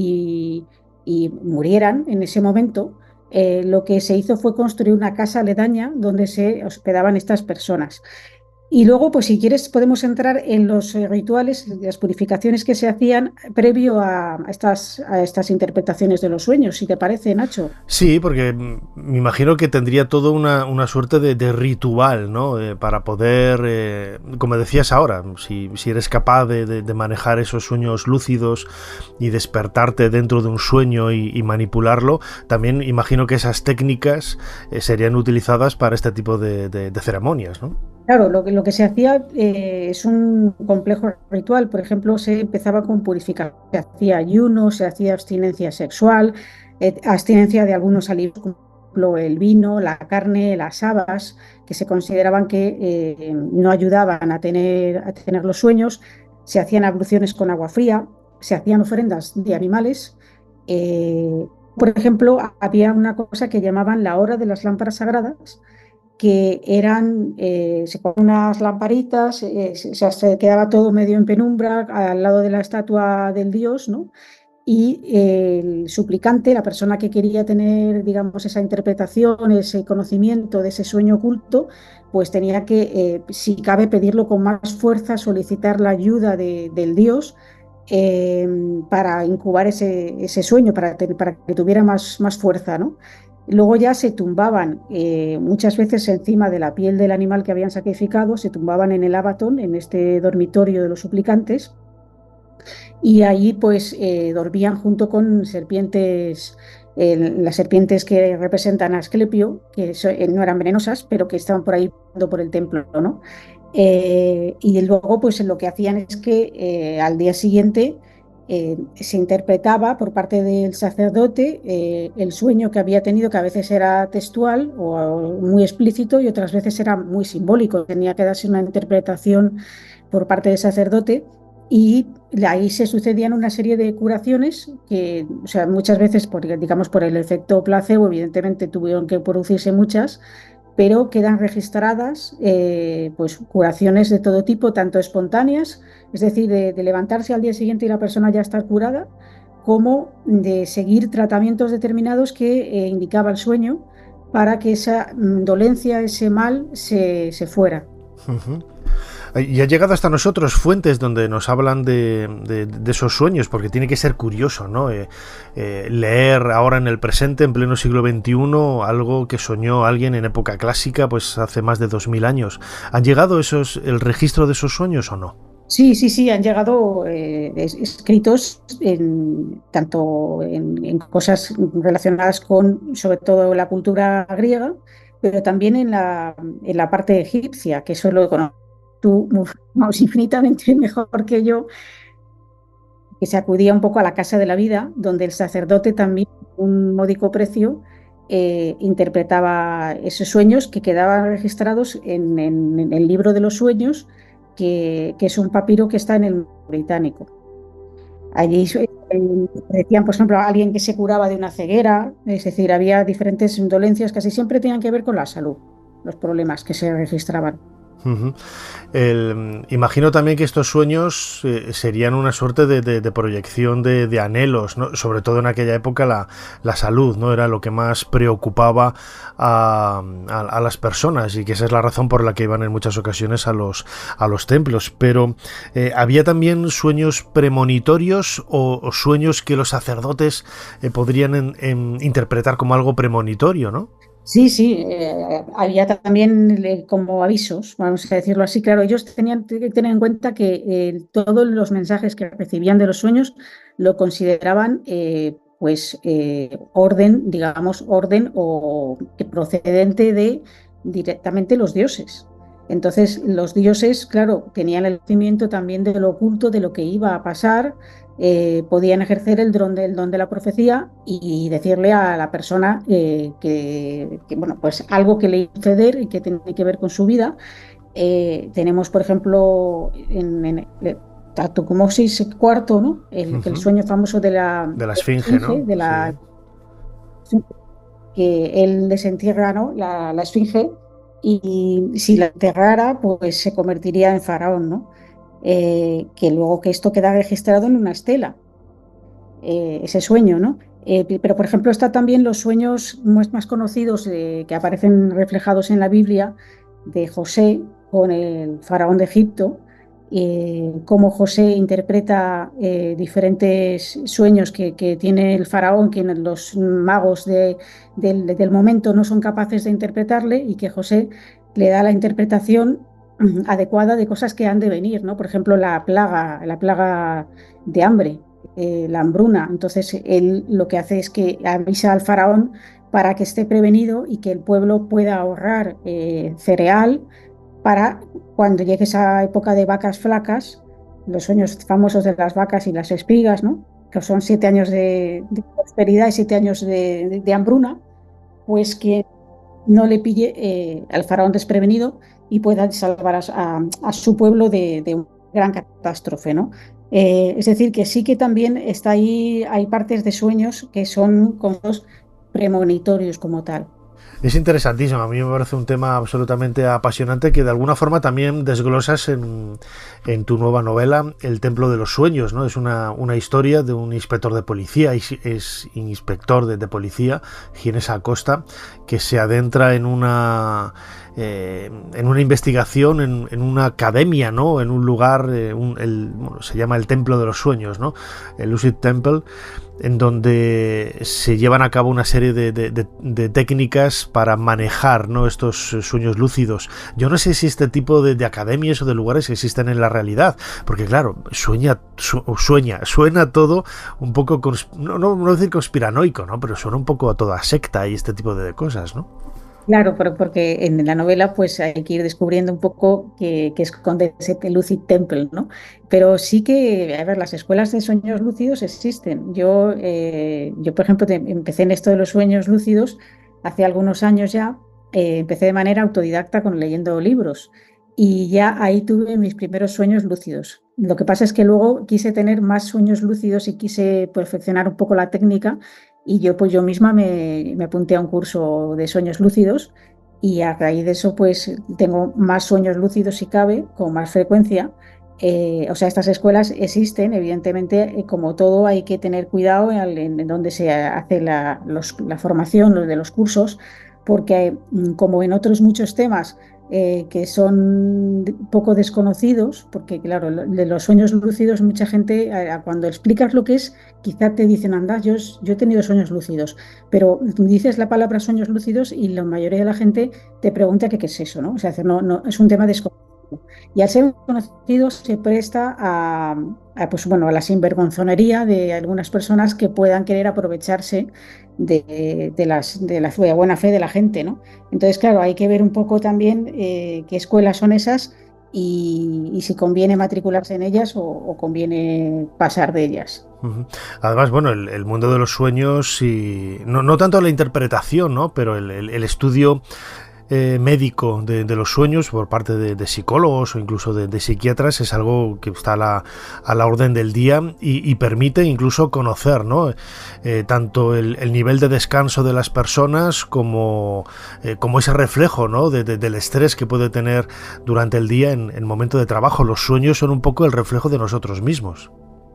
S21: y murieran en ese momento, lo que se hizo fue construir una casa aledaña donde se hospedaban estas personas. Y luego, pues si quieres, podemos entrar en los rituales, las purificaciones que se hacían previo a estas interpretaciones de los sueños, si te parece, Nacho.
S8: Sí, porque me imagino que tendría todo una suerte de ritual, ¿no? Para poder, como decías ahora, si eres capaz de manejar esos sueños lúcidos y despertarte dentro de un sueño y manipularlo, también imagino que esas técnicas serían utilizadas para este tipo de ceremonias, ¿no?
S21: Claro, lo que se hacía es un complejo ritual. Por ejemplo, se empezaba con purificación, se hacía ayuno, se hacía abstinencia sexual, abstinencia de algunos alimentos, como por ejemplo el vino, la carne, las habas, que se consideraban que no ayudaban a tener los sueños. Se hacían abluciones con agua fría, se hacían ofrendas de animales. Por ejemplo, había una cosa que llamaban la hora de las lámparas sagradas, que eran, se ponían unas lamparitas, se quedaba todo medio en penumbra al lado de la estatua del dios, ¿no? Y el suplicante, la persona que quería tener, digamos, esa interpretación, ese conocimiento de ese sueño oculto, pues tenía que, si cabe, pedirlo con más fuerza, solicitar la ayuda del dios para incubar ese sueño, para que tuviera más fuerza, ¿no? Luego ya se tumbaban muchas veces encima de la piel del animal que habían sacrificado, se tumbaban en el Abatón, en este dormitorio de los suplicantes, y allí pues dormían junto con serpientes, las serpientes que representan a Asclepio, que no eran venenosas, pero que estaban por ahí por el templo, ¿no? Y luego pues lo que hacían es que al día siguiente se interpretaba por parte del sacerdote el sueño que había tenido, que a veces era textual o muy explícito y otras veces era muy simbólico. Tenía que darse una interpretación por parte del sacerdote y ahí se sucedían una serie de curaciones que, o sea, muchas veces por el efecto placebo, evidentemente tuvieron que producirse muchas, pero quedan registradas pues curaciones de todo tipo, tanto espontáneas, es decir, de levantarse al día siguiente y la persona ya está curada, como de seguir tratamientos determinados que indicaba el sueño para que esa dolencia, ese mal, se fuera.
S8: Y ha llegado hasta nosotros fuentes donde nos hablan de esos sueños, porque tiene que ser curioso, ¿no? Leer ahora en el presente, en pleno siglo XXI, algo que soñó alguien en época clásica, pues hace más de 2000 años. ¿Han llegado el registro de esos sueños o no?
S21: Sí, han llegado escritos tanto en cosas relacionadas con, sobre todo, la cultura griega, pero también en la parte egipcia, que eso lo conoces tú infinitamente mejor que yo, que se acudía un poco a la casa de la vida, donde el sacerdote también, un módico precio, interpretaba esos sueños que quedaban registrados en el libro de los sueños, que es un papiro que está en el británico. Allí decían, por ejemplo, a alguien que se curaba de una ceguera, es decir, había diferentes dolencias, casi siempre tenían que ver con la salud, los problemas que se registraban.
S8: Imagino también que estos sueños serían una suerte de proyección de anhelos, ¿no? Sobre todo en aquella época la salud, ¿no? Era lo que más preocupaba a las personas, y que esa es la razón por la que iban en muchas ocasiones a los templos. Pero ¿había también sueños premonitorios o sueños que los sacerdotes podrían interpretar como algo premonitorio, ¿no?
S21: Sí, había también como avisos, vamos a decirlo así. Claro, ellos tenían que tener en cuenta que todos los mensajes que recibían de los sueños lo consideraban orden, digamos, orden o procedente de directamente los dioses. Entonces, los dioses, claro, tenían el conocimiento también de lo oculto, de lo que iba a pasar. Podían ejercer el don de la profecía y decirle a la persona que bueno, pues algo que le iba a suceder y que tiene que ver con su vida. Tenemos, por ejemplo, en Tutmosis IV, ¿no? El sueño famoso de la
S8: esfinge, ¿no?
S21: Que él desentierra, ¿no? la esfinge, y si la enterrara, pues se convertiría en faraón, ¿no? Que luego que esto queda registrado en una estela, ese sueño, ¿no? Pero, por ejemplo, está también los sueños más conocidos que aparecen reflejados en la Biblia, de José con el faraón de Egipto, cómo José interpreta diferentes sueños que tiene el faraón, que los magos del momento no son capaces de interpretarle, y que José le da la interpretación adecuada de cosas que han de venir, ¿no? Por ejemplo, la plaga de hambre, la hambruna. Entonces, él lo que hace es que avisa al faraón para que esté prevenido y que el pueblo pueda ahorrar cereal para cuando llegue esa época de vacas flacas, los sueños famosos de las vacas y las espigas, ¿no? Que son 7 años de prosperidad y 7 años de hambruna, pues que no le pille al faraón desprevenido y pueda salvar a su pueblo de una gran catástrofe, ¿no? Es decir, que sí que también está ahí, hay partes de sueños que son conceptos premonitorios como tal.
S8: Es interesantísimo, a mí me parece un tema absolutamente apasionante que de alguna forma también desglosas en tu nueva novela, El Templo de los Sueños, ¿no? Es una historia de un inspector de policía, es inspector de policía, Ginés Acosta, que se adentra en una investigación en una academia, ¿no? En un lugar, se llama el Templo de los Sueños, ¿no? El Lucid Temple, en donde se llevan a cabo una serie de técnicas para manejar, ¿no? Estos sueños lúcidos. Yo no sé si este tipo de academias o de lugares existen en la realidad, porque claro, suena todo un poco, no decir conspiranoico, ¿no? Pero suena un poco a toda secta y este tipo de cosas, ¿no?
S21: Claro, porque en la novela pues hay que ir descubriendo un poco que esconde ese Lucid Temple, ¿no? Pero sí que, a ver, las escuelas de sueños lúcidos existen. Yo por ejemplo, empecé en esto de los sueños lúcidos hace algunos años ya. Empecé de manera autodidacta leyendo libros, y ya ahí tuve mis primeros sueños lúcidos. Lo que pasa es que luego quise tener más sueños lúcidos y quise perfeccionar un poco la técnica. Y yo misma me apunté a un curso de sueños lúcidos, y a raíz de eso pues tengo más sueños lúcidos si cabe, con más frecuencia. O sea, estas escuelas existen, evidentemente, como todo hay que tener cuidado en donde se hace la formación, los de los cursos, porque como en otros muchos temas que son poco desconocidos, porque claro, de los sueños lúcidos mucha gente cuando explicas lo que es, quizá te dicen, anda, yo he tenido sueños lúcidos, pero dices la palabra sueños lúcidos y la mayoría de la gente te pregunta qué es eso, ¿no? O sea, no, es un tema desconocido. Y al ser conocido se presta a la sinvergonzonería de algunas personas que puedan querer aprovecharse de la buena fe de la gente, ¿no? Entonces, claro, hay que ver un poco también qué escuelas son esas y si conviene matricularse en ellas o conviene pasar de ellas.
S8: Además, bueno, el mundo de los sueños, y no tanto la interpretación, ¿no? Pero el estudio médico de los sueños por parte de psicólogos o incluso de psiquiatras es algo que está a la orden del día y permite incluso conocer, ¿no? Tanto el nivel de descanso de las personas como ese reflejo, ¿no? del estrés que puede tener durante el día en el momento de trabajo. Los sueños son un poco el reflejo de nosotros mismos.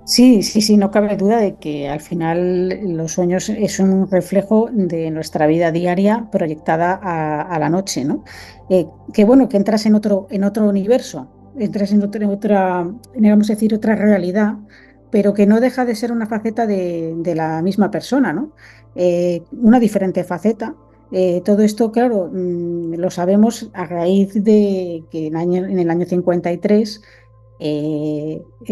S21: Sí, no cabe duda de que al final los sueños es un reflejo de nuestra vida diaria proyectada a la noche, ¿no? Que entras en otro universo, entras en otra, digamos decir, otra realidad, pero que no deja de ser una faceta de la misma persona, ¿no? Una diferente faceta. Todo esto, claro, lo sabemos a raíz de que en el año 53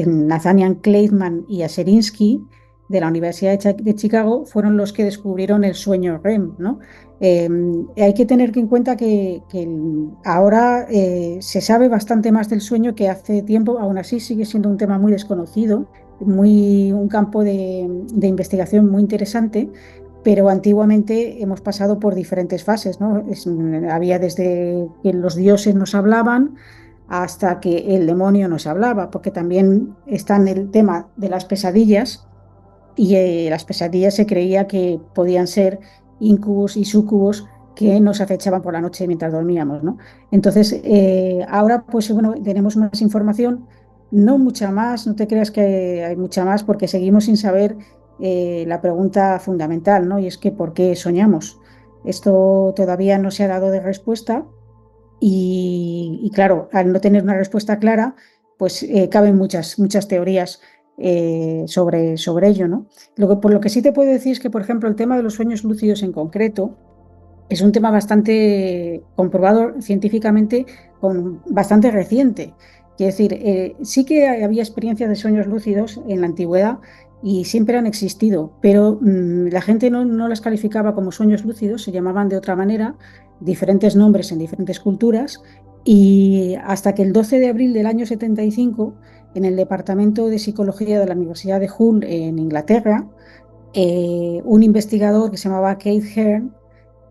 S21: Nathaniel Kleitman y Aserinsky de la Universidad de Chicago fueron los que descubrieron el sueño REM, ¿no? Hay que tener en cuenta que ahora se sabe bastante más del sueño que hace tiempo, aún así sigue siendo un tema muy desconocido, un campo de investigación muy interesante, pero antiguamente hemos pasado por diferentes fases, ¿no? Había desde que los dioses nos hablaban hasta que el demonio nos hablaba, porque también está en el tema de las pesadillas, y las pesadillas se creía que podían ser incubos y sucubos que nos acechaban por la noche mientras dormíamos, ¿no? Entonces, ahora tenemos más información, no mucha más, no te creas que hay mucha más, porque seguimos sin saber la pregunta fundamental, ¿no? Y es que ¿por qué soñamos? Esto todavía no se ha dado de respuesta. Y claro, al no tener una respuesta clara, pues caben muchas teorías sobre ello, ¿no? Por lo que sí te puedo decir es que, por ejemplo, el tema de los sueños lúcidos en concreto es un tema bastante comprobado científicamente, bastante reciente. Quiero decir, sí que había experiencias de sueños lúcidos en la antigüedad y siempre han existido, pero la gente no las calificaba como sueños lúcidos, se llamaban de otra manera, diferentes nombres en diferentes culturas, y hasta que el 12 de abril del año 75, en el Departamento de Psicología de la Universidad de Hull en Inglaterra, un investigador que se llamaba Keith Hearn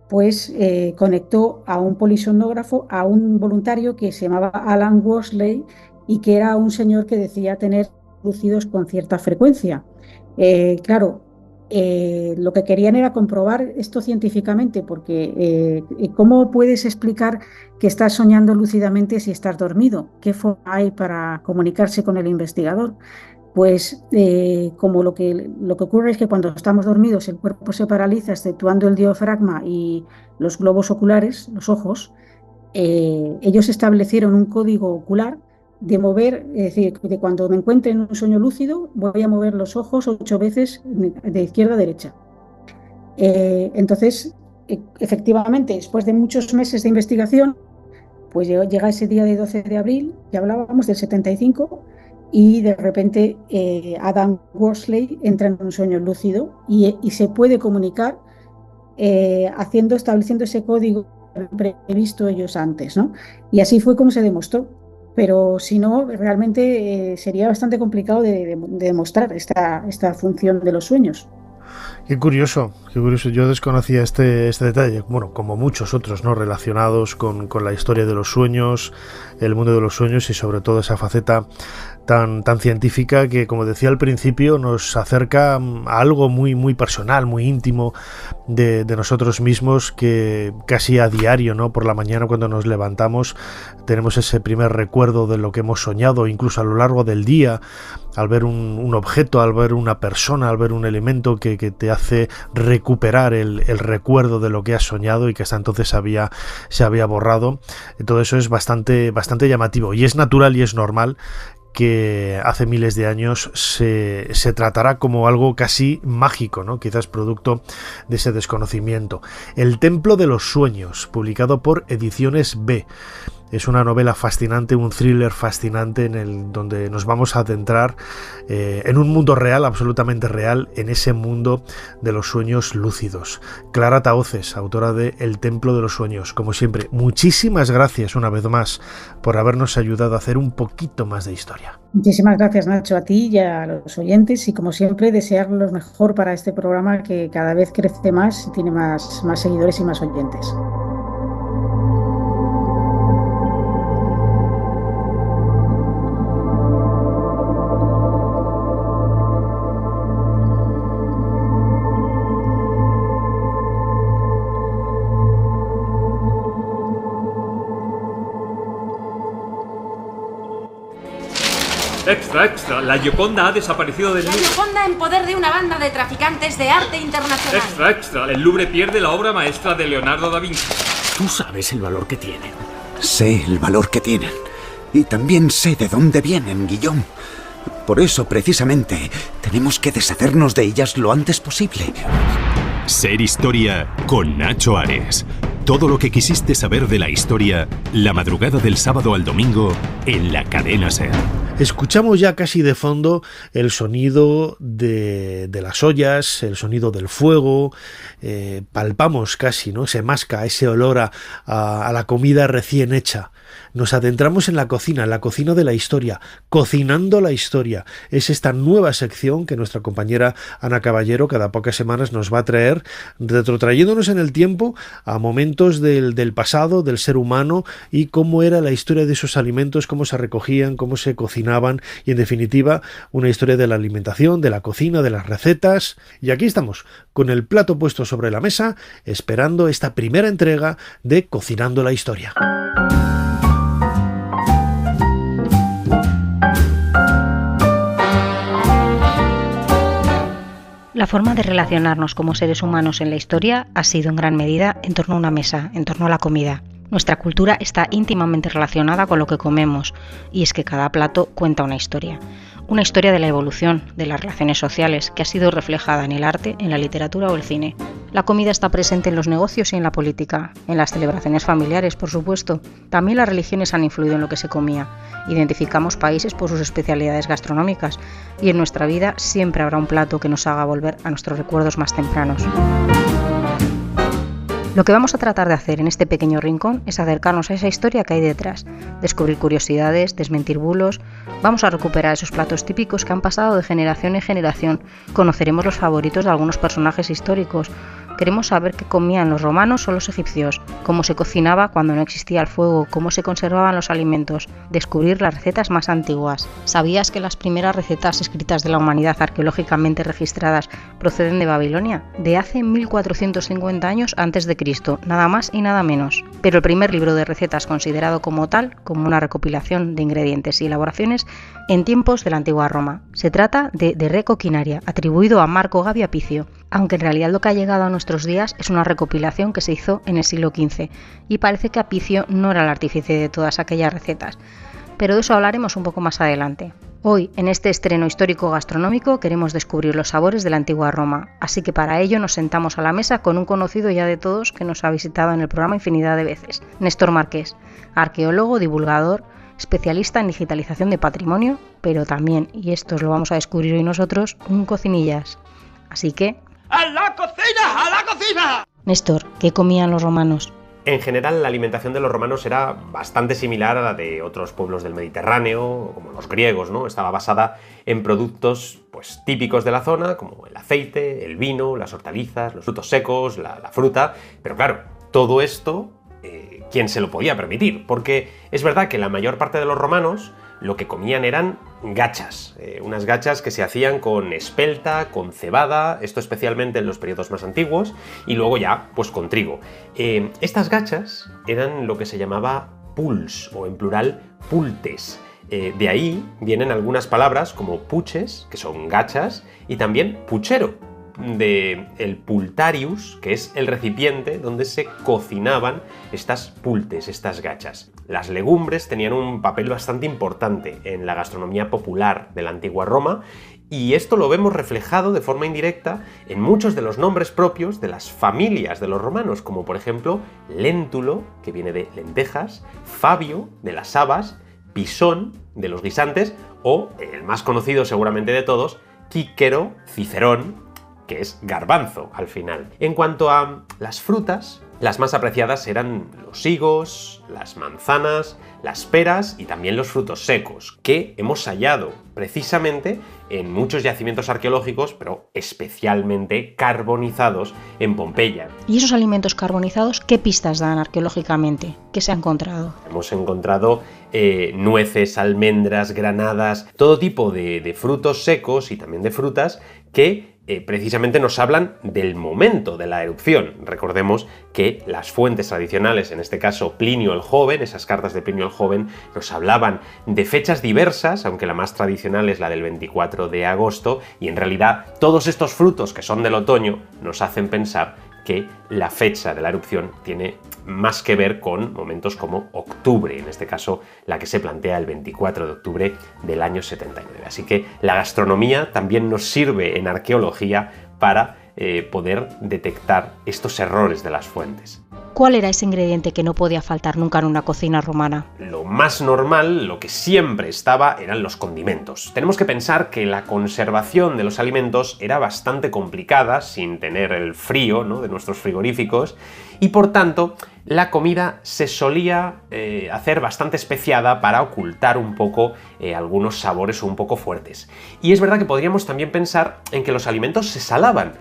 S21: pues conectó a un polisomnógrafo a un voluntario que se llamaba Alan Worsley y que era un señor que decía tener lúcidos con cierta frecuencia. Claro, lo que querían era comprobar esto científicamente, porque ¿cómo puedes explicar que estás soñando lúcidamente si estás dormido? ¿Qué forma hay para comunicarse con el investigador? Pues como lo que ocurre es que cuando estamos dormidos el cuerpo se paraliza, exceptuando el diafragma y los globos oculares, los ojos. Ellos establecieron un código ocular de mover, es decir, de cuando me encuentre en un sueño lúcido voy a mover los ojos 8 veces de izquierda a derecha. Entonces, efectivamente, después de muchos meses de investigación, pues llega ese día de 12 de abril, que hablábamos del 75, y de repente Adam Worsley entra en un sueño lúcido y se puede comunicar estableciendo ese código previsto ellos antes, ¿no? Y así fue como se demostró. Pero si no, realmente sería bastante complicado de demostrar esta función de los sueños.
S8: Qué curioso. Yo desconocía este detalle, bueno, como muchos otros, ¿no? Relacionados con la historia de los sueños, el mundo de los sueños y sobre todo esa faceta tan científica que, como decía al principio, nos acerca a algo muy, muy personal, muy íntimo de nosotros mismos, que casi a diario, ¿no? Por la mañana cuando nos levantamos tenemos ese primer recuerdo de lo que hemos soñado, incluso a lo largo del día, al ver un objeto, al ver una persona, al ver un elemento que te hace hace recuperar el recuerdo de lo que has soñado y que hasta entonces se había borrado. Todo eso es bastante llamativo, y es natural y es normal que hace miles de años se tratara como algo casi mágico, ¿no? Quizás producto de ese desconocimiento. El Templo de los Sueños, publicado por Ediciones B. Es una novela fascinante, un thriller fascinante donde nos vamos a adentrar en un mundo real, absolutamente real, en ese mundo de los sueños lúcidos. Clara Tahoces, autora de El Templo de los Sueños. Como siempre, muchísimas gracias una vez más por habernos ayudado a hacer un poquito más de historia.
S21: Muchísimas gracias, Nacho, a ti y a los oyentes, y como siempre desear lo mejor para este programa, que cada vez crece más y tiene más seguidores y más oyentes.
S1: Extra, extra. La Gioconda ha desaparecido del Louvre.
S22: La Gioconda en poder de una banda de traficantes de arte internacional.
S1: Extra, extra. El Louvre pierde la obra maestra de Leonardo da Vinci.
S23: Tú sabes el valor que tienen.
S24: Sé el valor que tienen. Y también sé de dónde vienen, Guillaume. Por eso, precisamente, tenemos que deshacernos de ellas lo antes posible.
S17: Ser Historia con Nacho Ares. Todo lo que quisiste saber de la historia, la madrugada del sábado al domingo, en la cadena SER.
S8: Escuchamos ya casi de fondo el sonido de las ollas, el sonido del fuego, palpamos casi, ¿no? Se masca ese olor a la comida recién hecha. Nos adentramos en la cocina de la historia, cocinando la historia. Es esta nueva sección que nuestra compañera Ana Caballero cada pocas semanas nos va a traer, retrotrayéndonos en el tiempo a momentos del pasado, del ser humano, y cómo era la historia de esos alimentos, cómo se recogían, cómo se cocinaban, y en definitiva una historia de la alimentación, de la cocina, de las recetas. Y aquí estamos, con el plato puesto sobre la mesa, esperando esta primera entrega de Cocinando la Historia.
S25: La forma de relacionarnos como seres humanos en la historia ha sido en gran medida en torno a una mesa, en torno a la comida. Nuestra cultura está íntimamente relacionada con lo que comemos, y es que cada plato cuenta una historia de la evolución de las relaciones sociales que ha sido reflejada en el arte, en la literatura o el cine. La comida está presente en los negocios y en la política, en las celebraciones familiares, por supuesto. También las religiones han influido en lo que se comía. Identificamos países por sus especialidades gastronómicas, y en nuestra vida siempre habrá un plato que nos haga volver a nuestros recuerdos más tempranos. Lo que vamos a tratar de hacer en este pequeño rincón es acercarnos a esa historia que hay detrás, descubrir curiosidades, desmentir bulos. Vamos a recuperar esos platos típicos que han pasado de generación en generación. Conoceremos los favoritos de algunos personajes históricos. Queremos saber qué comían los romanos o los egipcios, cómo se cocinaba cuando no existía el fuego, cómo se conservaban los alimentos, descubrir las recetas más antiguas. ¿Sabías que las primeras recetas escritas de la humanidad arqueológicamente registradas proceden de Babilonia? De hace 1450 años antes de Cristo, nada más y nada menos. Pero el primer libro de recetas considerado como tal, como una recopilación de ingredientes y elaboraciones en tiempos de la antigua Roma. Se trata de Re Coquinaria, atribuido a Marco Gabio Apicio, aunque en realidad lo que ha llegado a nuestros días es una recopilación que se hizo en el siglo XV, y parece que Apicio no era el artífice de todas aquellas recetas, pero de eso hablaremos un poco más adelante. Hoy, en este estreno histórico gastronómico, queremos descubrir los sabores de la antigua Roma, así que para ello nos sentamos a la mesa con un conocido ya de todos que nos ha visitado en el programa infinidad de veces, Néstor Marqués, arqueólogo, divulgador, especialista en digitalización de patrimonio, pero también, y esto lo vamos a descubrir hoy nosotros, un cocinillas. Así que...
S3: ¡A la cocina! ¡A la cocina!
S25: Néstor, ¿qué comían los romanos?
S26: En general, la alimentación de los romanos era bastante similar a la de otros pueblos del Mediterráneo, como los griegos, ¿no? Estaba basada en productos pues, típicos de la zona, como el aceite, el vino, las hortalizas, los frutos secos, la fruta. Pero claro, todo esto, ¿quién se lo podía permitir? Porque es verdad que la mayor parte de los romanos lo que comían eran gachas, unas gachas que se hacían con espelta, con cebada, esto especialmente en los periodos más antiguos, y luego ya, pues con trigo. Estas gachas eran lo que se llamaba puls, o en plural, pultes. De ahí vienen algunas palabras como puches, que son gachas, y también puchero, del pultarius, que es el recipiente donde se cocinaban estas pultes, estas gachas. Las legumbres tenían un papel bastante importante en la gastronomía popular de la antigua Roma, y esto lo vemos reflejado de forma indirecta en muchos de los nombres propios de las familias de los romanos, como por ejemplo Léntulo, que viene de lentejas, Fabio, de las habas, Pisón, de los guisantes, o, el más conocido seguramente de todos, Quíquero, Cicerón, que es garbanzo al final. En cuanto a las frutas, las más apreciadas eran los higos, las manzanas, las peras y también los frutos secos, que hemos hallado precisamente en muchos yacimientos arqueológicos, pero especialmente carbonizados en Pompeya.
S25: ¿Y esos alimentos carbonizados qué pistas dan arqueológicamente? ¿Qué se ha encontrado?
S26: Hemos encontrado nueces, almendras, granadas, todo tipo de frutos secos y también de frutas que precisamente nos hablan del momento de la erupción. Recordemos que las fuentes tradicionales, en este caso Plinio el Joven, esas cartas de Plinio el Joven, nos hablaban de fechas diversas, aunque la más tradicional es la del 24 de agosto, y en realidad todos estos frutos que son del otoño nos hacen pensar que la fecha de la erupción tiene más que ver con momentos como octubre, en este caso la que se plantea el 24 de octubre del año 79. Así que la gastronomía también nos sirve en arqueología para poder detectar estos errores de las fuentes.
S25: ¿Cuál era ese ingrediente que no podía faltar nunca en una cocina romana?
S26: Lo más normal, lo que siempre estaba, eran los condimentos. Tenemos que pensar que la conservación de los alimentos era bastante complicada, sin tener el frío, ¿no?, de nuestros frigoríficos, y por tanto la comida se solía hacer bastante especiada para ocultar un poco algunos sabores un poco fuertes. Y es verdad que podríamos también pensar en que los alimentos se salaban,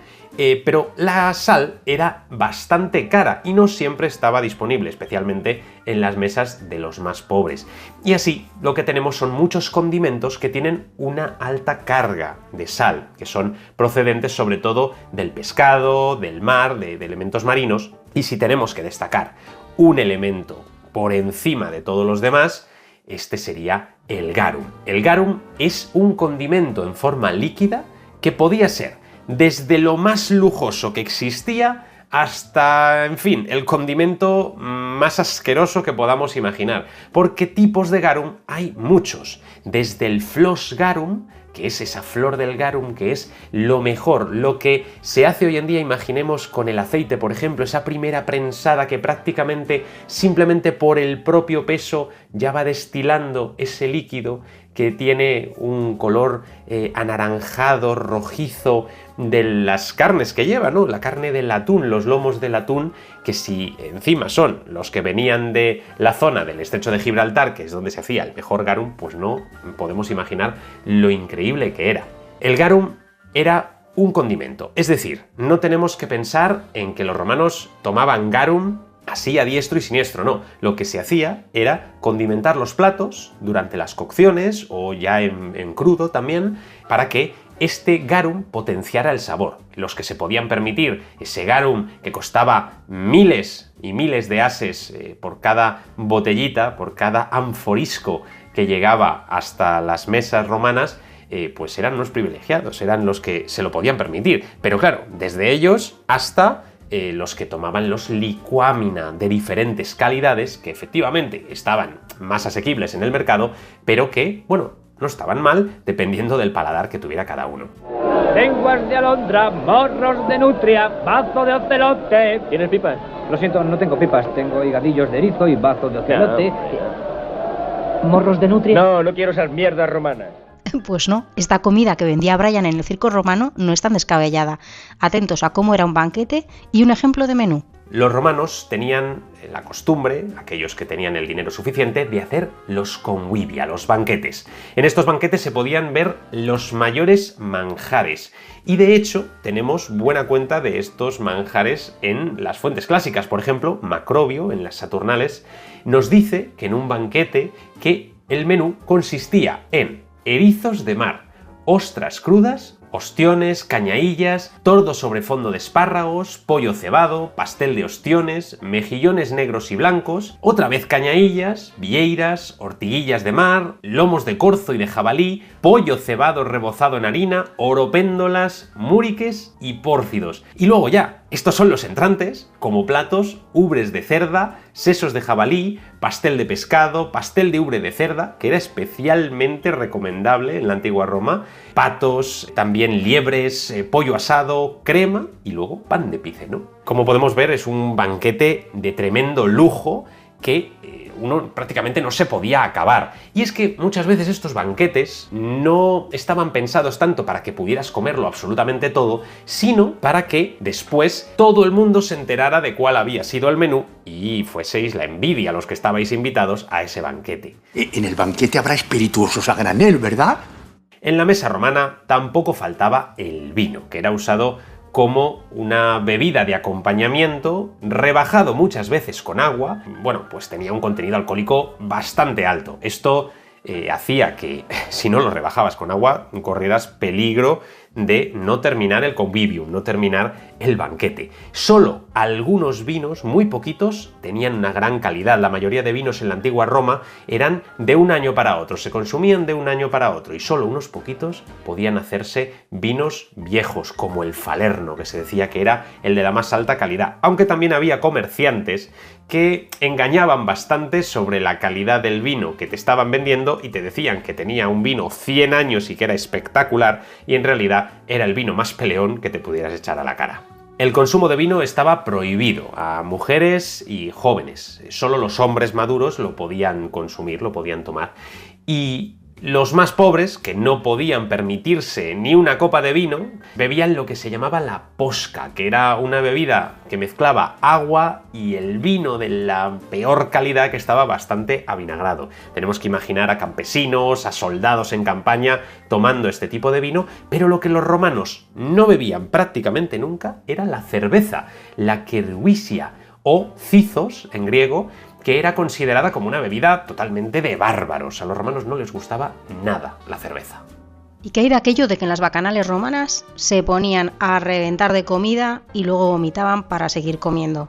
S26: pero la sal era bastante cara y no siempre estaba disponible, especialmente en las mesas de los más pobres. Y así lo que tenemos son muchos condimentos que tienen una alta carga de sal, que son procedentes sobre todo del pescado, del mar, de elementos marinos. Y si tenemos que destacar un elemento por encima de todos los demás, este sería el garum. El garum es un condimento en forma líquida que podía ser desde lo más lujoso que existía hasta, en fin, el condimento más asqueroso que podamos imaginar. Porque tipos de garum hay muchos. Desde el flos garum, que es esa flor del garum, que es lo mejor, lo que se hace hoy en día, imaginemos con el aceite, por ejemplo, esa primera prensada que prácticamente simplemente por el propio peso ya va destilando ese líquido que tiene un color anaranjado, rojizo, de las carnes que lleva, ¿no? La carne del atún, los lomos del atún, que si encima son los que venían de la zona del estrecho de Gibraltar, que es donde se hacía el mejor garum, pues no podemos imaginar lo increíble que era. El garum era un condimento, es decir, no tenemos que pensar en que los romanos tomaban garum así a diestro y siniestro, no. Lo que se hacía era condimentar los platos durante las cocciones o ya en crudo también, para que este garum potenciara el sabor. Los que se podían permitir ese garum que costaba miles y miles de ases por cada botellita, por cada anforisco que llegaba hasta las mesas romanas, pues eran los privilegiados, eran los que se lo podían permitir. Pero claro, desde ellos hasta los que tomaban los liquamina de diferentes calidades, que efectivamente estaban más asequibles en el mercado, pero que, bueno, no estaban mal dependiendo del paladar que tuviera cada uno.
S3: Lenguas de alondra, morros de nutria, bazo de ocelote.
S7: ¿Tienes pipas? Lo siento, no tengo pipas. Tengo higadillos de erizo y bazo de ocelote. ¿Morros de nutria?
S3: No, no quiero esas mierdas romanas.
S25: Pues no, esta comida que vendía Brian en el circo romano no es tan descabellada. Atentos a cómo era un banquete y un ejemplo de menú.
S26: Los romanos tenían la costumbre, aquellos que tenían el dinero suficiente, de hacer los convivia, los banquetes. En estos banquetes se podían ver los mayores manjares. Y de hecho, tenemos buena cuenta de estos manjares en las fuentes clásicas. Por ejemplo, Macrobio, en las Saturnales, nos dice que en un banquete que el menú consistía en erizos de mar, ostras crudas, ostiones, cañaillas, tordo sobre fondo de espárragos, pollo cebado, pastel de ostiones, mejillones negros y blancos, otra vez cañaillas, vieiras, ortiguillas de mar, lomos de corzo y de jabalí, pollo cebado rebozado en harina, oropéndolas, múriques y pórcidos. Y luego ya, estos son los entrantes, como platos, ubres de cerda, sesos de jabalí, pastel de pescado, pastel de ubre de cerda, que era especialmente recomendable en la antigua Roma, patos, también liebres, pollo asado, crema y luego pan de piceno. Como podemos ver, es un banquete de tremendo lujo que uno prácticamente no se podía acabar. Y es que muchas veces estos banquetes no estaban pensados tanto para que pudieras comerlo absolutamente todo, sino para que después todo el mundo se enterara de cuál había sido el menú y fueseis la envidia los que estabais invitados a ese banquete.
S23: En el banquete habrá espirituosos a granel, ¿verdad?
S26: En la mesa romana tampoco faltaba el vino, que era usado como una bebida de acompañamiento, rebajado muchas veces con agua. Bueno, pues tenía un contenido alcohólico bastante alto. Esto hacía que, si no lo rebajabas con agua, corrieras peligro de no terminar el convivium, no terminar el banquete. Solo algunos vinos, muy poquitos, tenían una gran calidad. La mayoría de vinos en la antigua Roma eran de un año para otro, se consumían de un año para otro, y solo unos poquitos podían hacerse vinos viejos, como el Falerno, que se decía que era el de la más alta calidad. Aunque también había comerciantes que engañaban bastante sobre la calidad del vino que te estaban vendiendo y te decían que tenía un vino 100 años y que era espectacular, y en realidad era el vino más peleón que te pudieras echar a la cara. El consumo de vino estaba prohibido a mujeres y jóvenes. Solo los hombres maduros lo podían consumir, lo podían tomar. Y los más pobres, que no podían permitirse ni una copa de vino, bebían lo que se llamaba la posca, que era una bebida que mezclaba agua y el vino de la peor calidad, que estaba bastante avinagrado. Tenemos que imaginar a campesinos, a soldados en campaña tomando este tipo de vino, pero lo que los romanos no bebían prácticamente nunca era la cerveza, la keruisia o cizos en griego, que era considerada como una bebida totalmente de bárbaros. A los romanos no les gustaba nada la cerveza.
S25: ¿Y qué hay de aquello de que en las bacanales romanas se ponían a reventar de comida y luego vomitaban para seguir comiendo?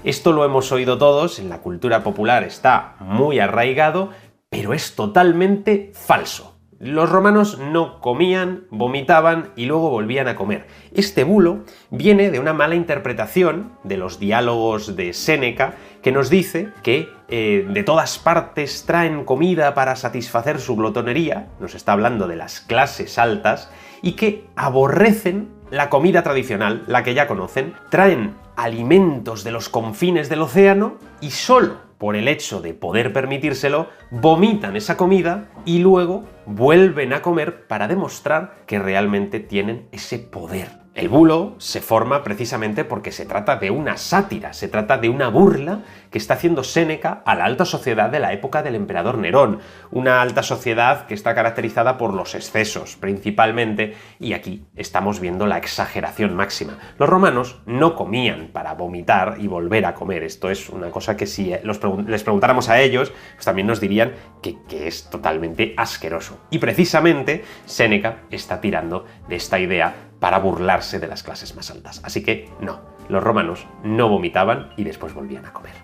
S26: Esto lo hemos oído todos, en la cultura popular está muy arraigado, pero es totalmente falso. Los romanos no comían, vomitaban y luego volvían a comer. Este bulo viene de una mala interpretación de los diálogos de Séneca, que nos dice que de todas partes traen comida para satisfacer su glotonería, nos está hablando de las clases altas, y que aborrecen la comida tradicional, la que ya conocen, traen alimentos de los confines del océano y solo por el hecho de poder permitírselo, vomitan esa comida y luego vuelven a comer para demostrar que realmente tienen ese poder. El bulo se forma precisamente porque se trata de una sátira, se trata de una burla que está haciendo Séneca a la alta sociedad de la época del emperador Nerón, una alta sociedad que está caracterizada por los excesos principalmente, y aquí estamos viendo la exageración máxima. Los romanos no comían para vomitar y volver a comer. Esto es una cosa que si les preguntáramos a ellos, pues también nos dirían que es totalmente asqueroso. Y precisamente Séneca está tirando de esta idea para burlarse de las clases más altas. Así que no, los romanos no vomitaban y después volvían a comer.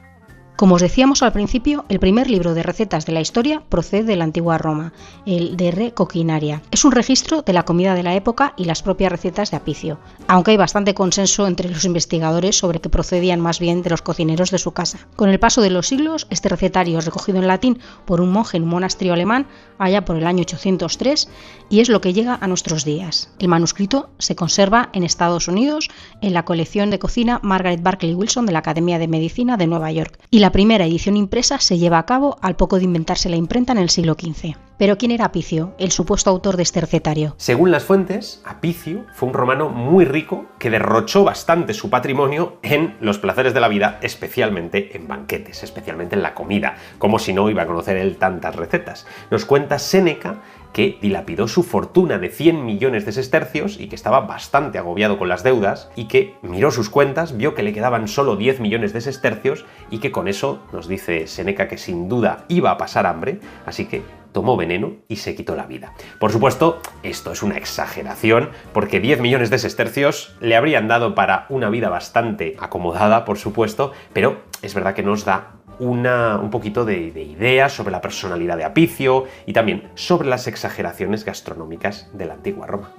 S25: Como os decíamos al principio, el primer libro de recetas de la historia procede de la antigua Roma, el De Re Coquinaria. Es un registro de la comida de la época y las propias recetas de Apicio, aunque hay bastante consenso entre los investigadores sobre que procedían más bien de los cocineros de su casa. Con el paso de los siglos, este recetario es recogido en latín por un monje en un monasterio alemán allá por el año 803 y es lo que llega a nuestros días. El manuscrito se conserva en Estados Unidos en la colección de cocina Margaret Barclay Wilson de la Academia de Medicina de Nueva York, y la primera edición impresa se lleva a cabo al poco de inventarse la imprenta en el siglo XV. Pero ¿quién era Apicio, el supuesto autor de este recetario?
S26: Según las fuentes, Apicio fue un romano muy rico que derrochó bastante su patrimonio en los placeres de la vida, especialmente en banquetes, especialmente en la comida, como si no iba a conocer él tantas recetas. Nos cuenta Séneca que dilapidó su fortuna de 100 millones de sestercios y que estaba bastante agobiado con las deudas y que miró sus cuentas, vio que le quedaban solo 10 millones de sestercios y que con eso nos dice Séneca que sin duda iba a pasar hambre, así que tomó veneno y se quitó la vida. Por supuesto, esto es una exageración, porque 10 millones de sestercios le habrían dado para una vida bastante acomodada, por supuesto, pero es verdad que nos da un poquito de ideas sobre la personalidad de Apicio y también sobre las exageraciones gastronómicas de la antigua Roma.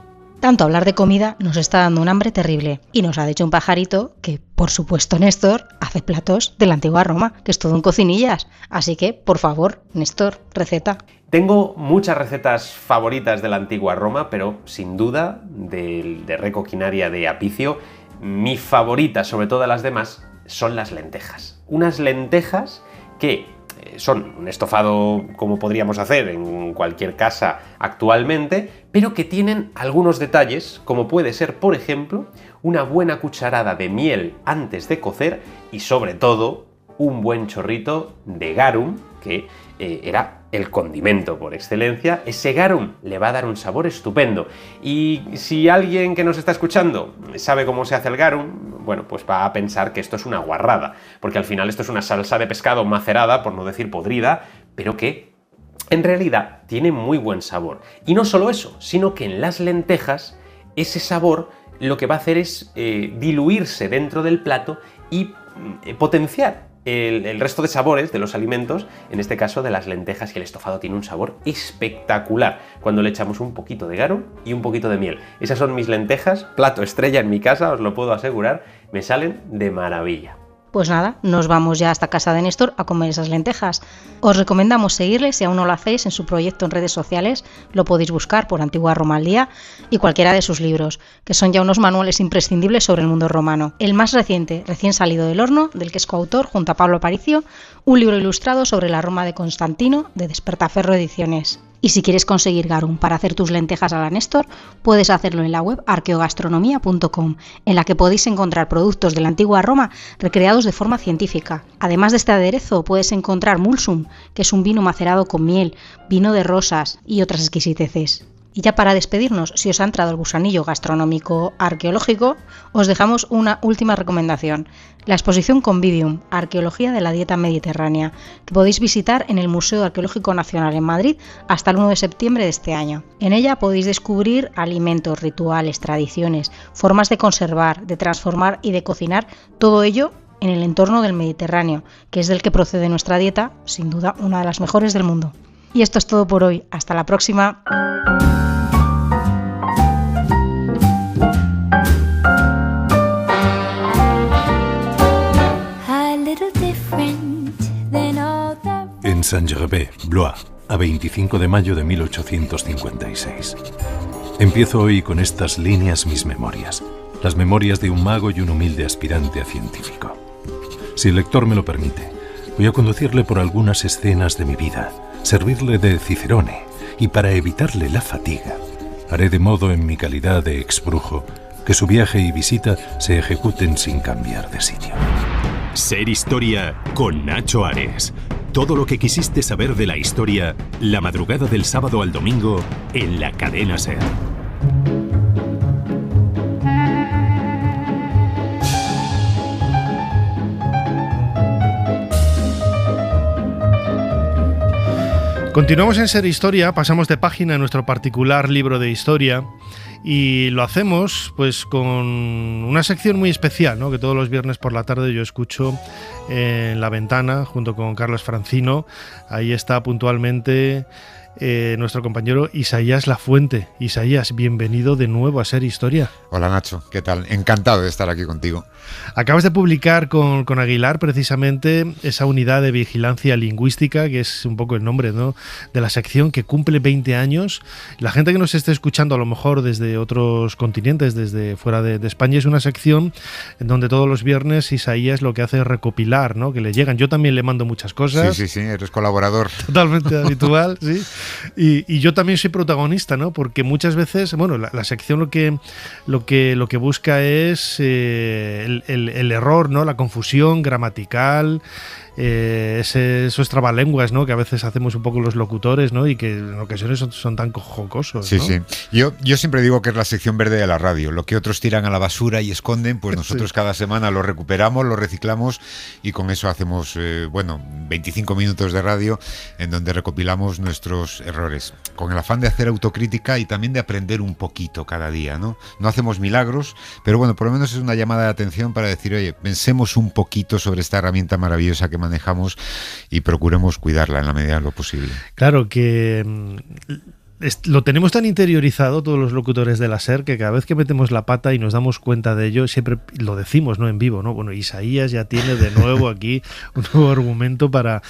S25: Tanto hablar de comida nos está dando un hambre terrible y nos ha dicho un pajarito que, por supuesto, Néstor hace platos de la antigua Roma, que es todo en cocinillas. Así que, por favor, Néstor, receta.
S26: Tengo muchas recetas favoritas de la antigua Roma, pero sin duda de recoquinaria de Apicio, mi favorita sobre todas las demás son las lentejas. Unas lentejas que son un estofado como podríamos hacer en cualquier casa actualmente, pero que tienen algunos detalles, como puede ser, por ejemplo, una buena cucharada de miel antes de cocer y, sobre todo, un buen chorrito de garum, que era el condimento por excelencia. Ese garum le va a dar un sabor estupendo. Y si alguien que nos está escuchando sabe cómo se hace el garum, bueno, pues va a pensar que esto es una guarrada, porque al final esto es una salsa de pescado macerada, por no decir podrida, pero que en realidad tiene muy buen sabor. Y no solo eso, sino que en las lentejas ese sabor lo que va a hacer es diluirse dentro del plato y potenciar el resto de sabores de los alimentos, en este caso de las lentejas, y el estofado tiene un sabor espectacular cuando le echamos un poquito de garum y un poquito de miel. Esas son mis lentejas, plato estrella en mi casa, os lo puedo asegurar, me salen de maravilla.
S25: Pues nada, nos vamos ya hasta casa de Néstor a comer esas lentejas. Os recomendamos seguirle si aún no lo hacéis en su proyecto en redes sociales, lo podéis buscar por Antigua Roma al Día, y cualquiera de sus libros, que son ya unos manuales imprescindibles sobre el mundo romano. El más reciente, recién salido del horno, del que es coautor junto a Pablo Aparicio, un libro ilustrado sobre la Roma de Constantino, de Despertaferro Ediciones. Y si quieres conseguir garum para hacer tus lentejas a la Néstor, puedes hacerlo en la web arqueogastronomía.com, en la que podéis encontrar productos de la antigua Roma recreados de forma científica. Además de este aderezo, puedes encontrar mulsum, que es un vino macerado con miel, vino de rosas y otras exquisiteces. Y ya para despedirnos, si os ha entrado el gusanillo gastronómico arqueológico, os dejamos una última recomendación. La exposición Convivium, Arqueología de la Dieta Mediterránea, que podéis visitar en el Museo Arqueológico Nacional en Madrid hasta el 1 de septiembre de este año. En ella podéis descubrir alimentos, rituales, tradiciones, formas de conservar, de transformar y de cocinar, todo ello en el entorno del Mediterráneo, que es del que procede nuestra dieta, sin duda una de las mejores del mundo. Y esto es todo por hoy. Hasta la próxima.
S15: En Saint-Gervais, Blois, a 25 de mayo de 1856. Empiezo hoy con estas líneas mis memorias, las memorias de un mago y un humilde aspirante a científico. Si el lector me lo permite, voy a conducirle por algunas escenas de mi vida, servirle de cicerone, y para evitarle la fatiga, haré de modo en mi calidad de exbrujo que su viaje y visita se ejecuten sin cambiar de sitio.
S17: Ser Historia con Nacho Ares. Todo lo que quisiste saber de la historia, la madrugada del sábado al domingo en la cadena SER.
S8: Continuamos en Ser Historia, pasamos de página en nuestro particular libro de historia y lo hacemos pues con una sección muy especial, ¿no? Que todos los viernes por la tarde yo escucho en La Ventana junto con Carlos Francino. Ahí está puntualmente nuestro compañero Isaías Lafuente. Isaías, bienvenido de nuevo a Ser Historia.
S2: Hola Nacho, ¿qué tal? Encantado de estar aquí contigo.
S8: Acabas de publicar con Aguilar precisamente esa unidad de vigilancia lingüística, que es un poco el nombre, ¿no?, de la sección, que cumple 20 años. La gente que nos esté escuchando a lo mejor desde otros continentes, desde fuera de España, es una sección en donde todos los viernes Isaías lo que hace es recopilar, ¿no?, que le llegan. Yo también le mando muchas cosas.
S2: Sí, eres colaborador.
S8: Totalmente habitual, sí. Y yo también soy protagonista, ¿no? Porque muchas veces, bueno, la sección lo que busca es el error, ¿no? La confusión gramatical, esos trabalenguas, ¿no? Que a veces hacemos un poco los locutores, ¿no? Y que en ocasiones son tan jocosos,
S2: Sí,
S8: ¿no?
S2: sí. Yo siempre digo que es la sección verde de la radio. Lo que otros tiran a la basura y esconden, pues nosotros cada semana lo recuperamos, lo reciclamos y con eso hacemos, 25 minutos de radio en donde recopilamos nuestros errores. Con el afán de hacer autocrítica y también de aprender un poquito cada día, ¿no? No hacemos milagros, pero bueno, por lo menos es una llamada de atención para decir, oye, pensemos un poquito sobre esta herramienta maravillosa que manejamos y procuremos cuidarla en la medida de lo posible.
S8: Claro que lo tenemos tan interiorizado todos los locutores de la SER que cada vez que metemos la pata y nos damos cuenta de ello, siempre lo decimos, ¿no? En vivo, ¿no? Bueno, Isaías ya tiene de nuevo aquí un nuevo argumento para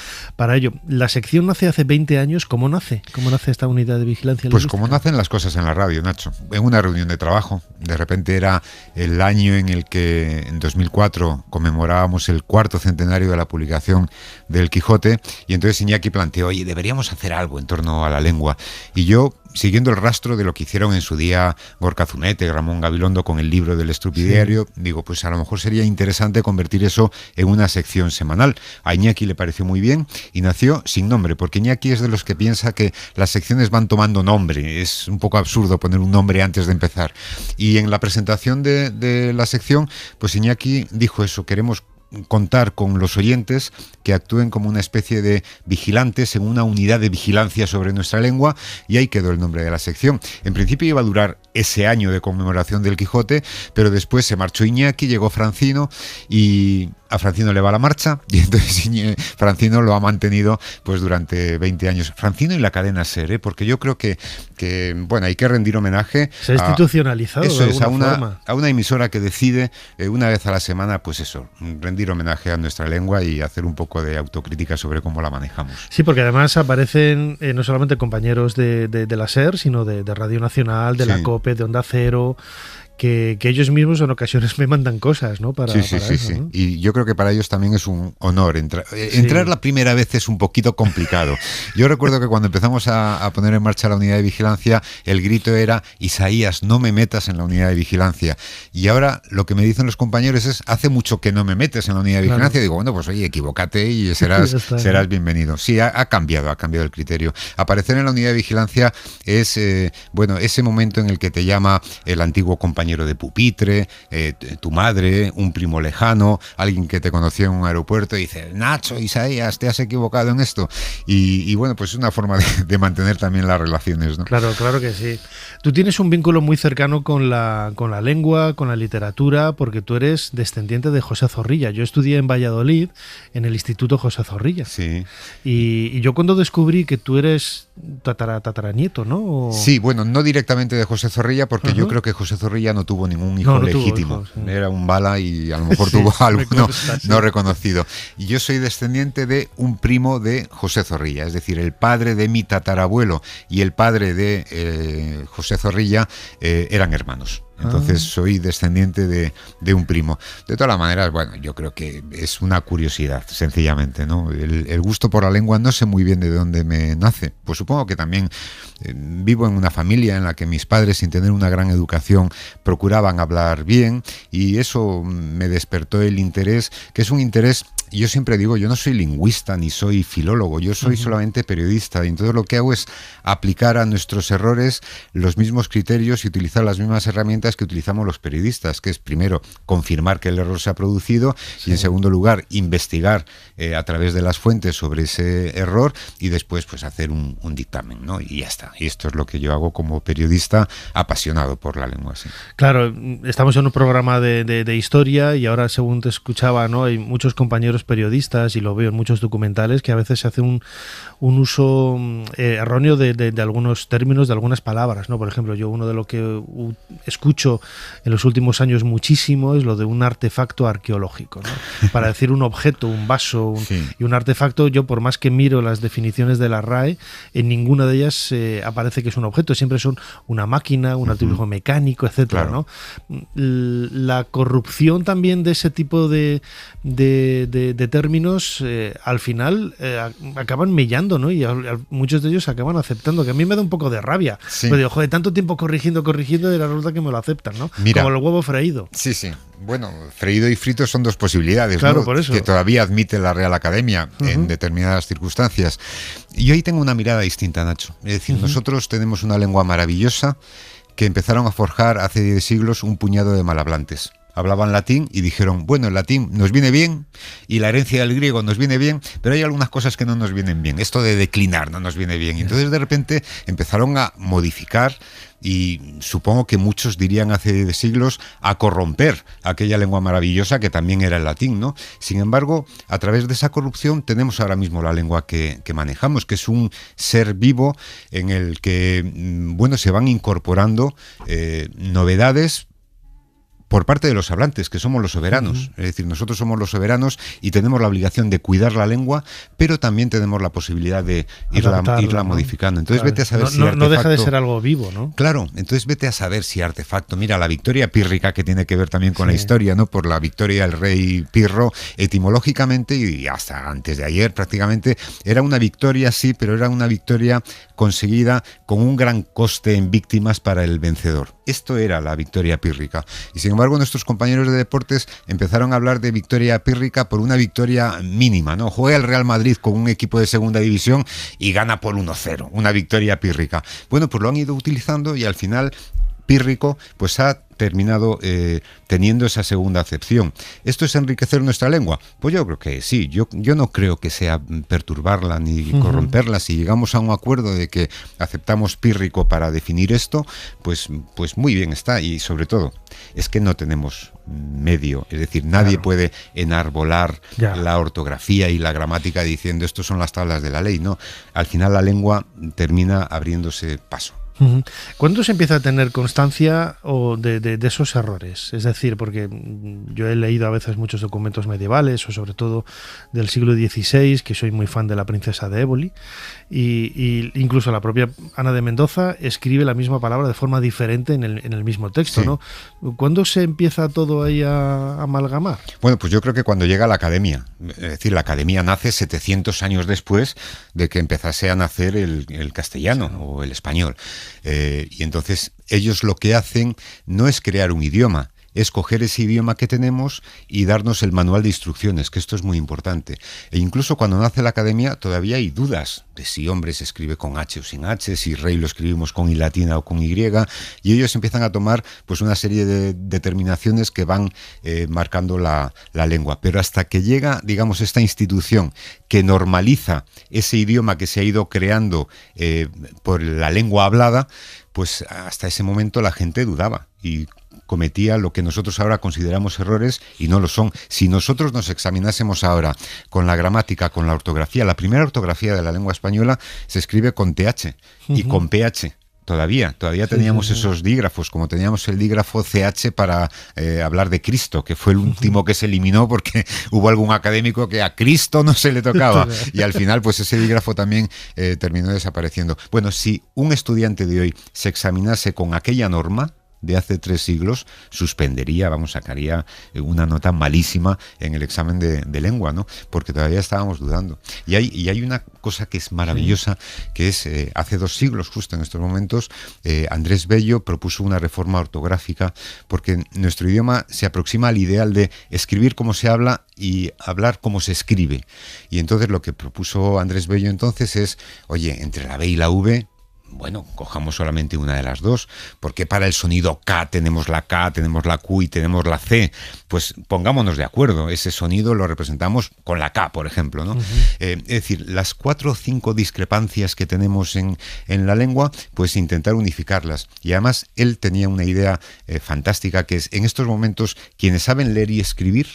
S8: ello. La sección nace hace 20 años. ¿Cómo nace? ¿Cómo nace esta unidad de vigilancia?
S2: Pues como nacen las cosas en la radio, Nacho. En una reunión de trabajo, de repente era el año en el que en 2004 conmemorábamos el 4º centenario de la publicación del Quijote, y entonces Iñaki planteó, oye, deberíamos hacer algo en torno a la lengua. Y yo, siguiendo el rastro de lo que hicieron en su día Gorka Zunete, Ramón Gabilondo con el libro del Estrupidiario, digo, pues a lo mejor sería interesante convertir eso en una sección semanal. A Iñaki le pareció muy bien y nació sin nombre, porque Iñaki es de los que piensa que las secciones van tomando nombre. Es un poco absurdo poner un nombre antes de empezar. Y en la presentación de la sección, pues Iñaki dijo eso, queremos contar con los oyentes que actúen como una especie de vigilantes en una unidad de vigilancia sobre nuestra lengua, y ahí quedó el nombre de la sección. En principio iba a durar ese año de conmemoración del Quijote, pero después se marchó Iñaki, llegó Francino y a Francino le va la marcha, y entonces Francino lo ha mantenido pues durante 20 años. Francino y la cadena SER, porque yo creo que bueno, hay que rendir homenaje.
S8: Se ha institucionalizado
S2: eso
S8: de alguna forma.
S2: A una emisora que decide una vez a la semana, pues eso, rendir homenaje a nuestra lengua y hacer un poco de autocrítica sobre cómo la manejamos.
S8: Sí, porque además aparecen no solamente compañeros de la SER, sino de Radio Nacional, de la COPE, de Onda Cero, que ellos mismos en ocasiones me mandan cosas, ¿no? Para eso, ¿no?
S2: Y yo creo que para ellos también es un honor. Entrar la primera vez es un poquito complicado. Yo recuerdo que cuando empezamos a poner en marcha la unidad de vigilancia, el grito era, Isaías, no me metas en la unidad de vigilancia. Y ahora lo que me dicen los compañeros es, hace mucho que no me metes en la unidad de vigilancia. Claro. Digo, bueno, pues oye, equivócate y serás bienvenido. Sí, ha cambiado el criterio. Aparecer en la unidad de vigilancia es, ese momento en el que te llama el antiguo compañero de pupitre, tu madre, un primo lejano, alguien que te conoció en un aeropuerto y dice, Nacho, Isaías, te has equivocado en esto. Y bueno, pues es una forma de mantener también las relaciones, ¿no?
S8: Claro que sí. Tú tienes un vínculo muy cercano con la lengua, con la literatura, porque tú eres descendiente de José Zorrilla. Yo estudié en Valladolid, en el Instituto José Zorrilla.
S2: Sí.
S8: Y yo cuando descubrí que tú eres tataranieto, ¿no?
S2: Sí, bueno, no directamente de José Zorrilla, porque yo creo que José Zorrilla no tuvo ningún hijo legítimo. Era un bala y a lo mejor tuvo alguno no reconocido. Y yo soy descendiente de un primo de José Zorrilla, es decir, el padre de mi tatarabuelo y el padre de José Zorrilla eran hermanos. Entonces soy descendiente de un primo. De todas las maneras, bueno, yo creo que es una curiosidad, sencillamente, ¿no? El gusto por la lengua no sé muy bien de dónde me nace. Pues supongo que también vivo en una familia en la que mis padres, sin tener una gran educación, procuraban hablar bien, y eso me despertó el interés, que es un interés. Yo siempre digo, yo no soy lingüista ni soy filólogo, yo soy solamente periodista, y entonces lo que hago es aplicar a nuestros errores los mismos criterios y utilizar las mismas herramientas que utilizamos los periodistas, que es primero confirmar que el error se ha producido y en segundo lugar investigar a través de las fuentes sobre ese error y después pues hacer un dictamen, ¿no? Y ya está. Y esto es lo que yo hago como periodista apasionado por la lengua. Sí.
S8: Claro, estamos en un programa de historia y ahora, según te escuchaba, ¿no? Hay muchos compañeros periodistas, y lo veo en muchos documentales, que a veces se hace un uso erróneo de algunos términos, de algunas palabras, ¿no? Por ejemplo, yo uno de lo que escucho en los últimos años muchísimo es lo de un artefacto arqueológico, ¿no? Para decir un objeto, un vaso y un artefacto, yo por más que miro las definiciones de la RAE, en ninguna de ellas aparece que es un objeto, siempre son una máquina, un artículo mecánico, etcétera, ¿no? La corrupción también de ese tipo de de términos al final acaban mellando, ¿no? Y muchos de ellos acaban aceptando, que a mí me da un poco de rabia.
S2: Sí.
S8: Pues digo, joder, tanto tiempo corrigiendo y la resulta que me lo aceptan, ¿no?
S2: Mira,
S8: como el huevo freído.
S2: Sí, sí. Bueno, freído y frito son dos posibilidades,
S8: claro,
S2: ¿no?
S8: Por eso.
S2: Que todavía admite la Real Academia en determinadas circunstancias. Y yo ahí tengo una mirada distinta, Nacho. Es decir, nosotros tenemos una lengua maravillosa que empezaron a forjar hace 10 siglos un puñado de malhablantes. Hablaban latín y dijeron, bueno, el latín nos viene bien y la herencia del griego nos viene bien, pero hay algunas cosas que no nos vienen bien. Esto de declinar no nos viene bien. Y entonces de repente empezaron a modificar y supongo que muchos dirían hace siglos a corromper aquella lengua maravillosa que también era el latín, ¿no? Sin embargo, a través de esa corrupción tenemos ahora mismo la lengua que manejamos, que es un ser vivo en el que, bueno, se van incorporando novedades por parte de los hablantes, que somos los soberanos. Es decir, nosotros somos los soberanos y tenemos la obligación de cuidar la lengua, pero también tenemos la posibilidad de irla modificando. Entonces vete a saber si artefacto...
S8: No deja de ser algo vivo, ¿no?
S2: Claro, entonces vete a saber si artefacto... Mira, la victoria pírrica, que tiene que ver también con la historia, ¿no? Por la victoria del rey Pirro, etimológicamente, y hasta antes de ayer prácticamente, era una victoria, sí, pero era una victoria conseguida con un gran coste en víctimas para el vencedor. Esto era la victoria pírrica. Y sin embargo, nuestros compañeros de deportes empezaron a hablar de victoria pírrica por una victoria mínima, ¿no? Juega el Real Madrid con un equipo de segunda división y gana por 1-0, una victoria pírrica. Bueno, pues lo han ido utilizando y al final pírrico pues ha terminado teniendo esa segunda acepción. ¿Esto es enriquecer nuestra lengua? Pues yo creo que sí. Yo no creo que sea perturbarla ni corromperla. Si llegamos a un acuerdo de que aceptamos pírrico para definir esto, pues muy bien está. Y sobre todo, es que no tenemos medio. Es decir, nadie puede enarbolar la ortografía y la gramática diciendo estos son las tablas de la ley. No, al final la lengua termina abriéndose paso.
S8: ¿Cuándo se empieza a tener constancia de esos errores? Es decir, porque yo he leído a veces muchos documentos medievales o sobre todo del siglo XVI, que soy muy fan de la princesa de Éboli, y incluso la propia Ana de Mendoza escribe la misma palabra de forma diferente en el mismo texto, sí. ¿No? ¿Cuándo se empieza todo ahí a amalgamar?
S2: Bueno, pues yo creo que cuando llega la academia, es decir, la academia nace 700 años después de que empezase a nacer el castellano o el español. Y entonces ellos lo que hacen no es crear un idioma, es coger ese idioma que tenemos y darnos el manual de instrucciones, que esto es muy importante. E incluso cuando nace la academia todavía hay dudas de si hombre se escribe con H o sin H, si rey lo escribimos con I latina o con Y, y ellos empiezan a tomar pues una serie de determinaciones que van marcando la lengua. Pero hasta que llega, digamos, esta institución que normaliza ese idioma que se ha ido creando por la lengua hablada, pues hasta ese momento la gente dudaba y cometía lo que nosotros ahora consideramos errores y no lo son. Si nosotros nos examinásemos ahora con la gramática, con la ortografía, la primera ortografía de la lengua española se escribe con TH y con PH. Todavía teníamos esos dígrafos, como teníamos el dígrafo CH para hablar de Cristo, que fue el último que se eliminó porque hubo algún académico que a Cristo no se le tocaba y al final pues ese dígrafo también terminó desapareciendo. Bueno, si un estudiante de hoy se examinase con aquella norma de hace 3 siglos, suspendería, sacaría una nota malísima en el examen de lengua, ¿no? Porque todavía estábamos dudando. Y hay una cosa que es maravillosa, que es, hace 2 siglos, justo en estos momentos, Andrés Bello propuso una reforma ortográfica, porque nuestro idioma se aproxima al ideal de escribir como se habla y hablar como se escribe. Y entonces lo que propuso Andrés Bello entonces es, oye, entre la B y la V, bueno, cojamos solamente una de las dos, porque para el sonido K tenemos la K, tenemos la Q y tenemos la C, pues pongámonos de acuerdo, ese sonido lo representamos con la K, por ejemplo, ¿no? Es decir, las 4 o 5 discrepancias que tenemos en la lengua, pues intentar unificarlas. Y además él tenía una idea fantástica, que es, en estos momentos, quienes saben leer y escribir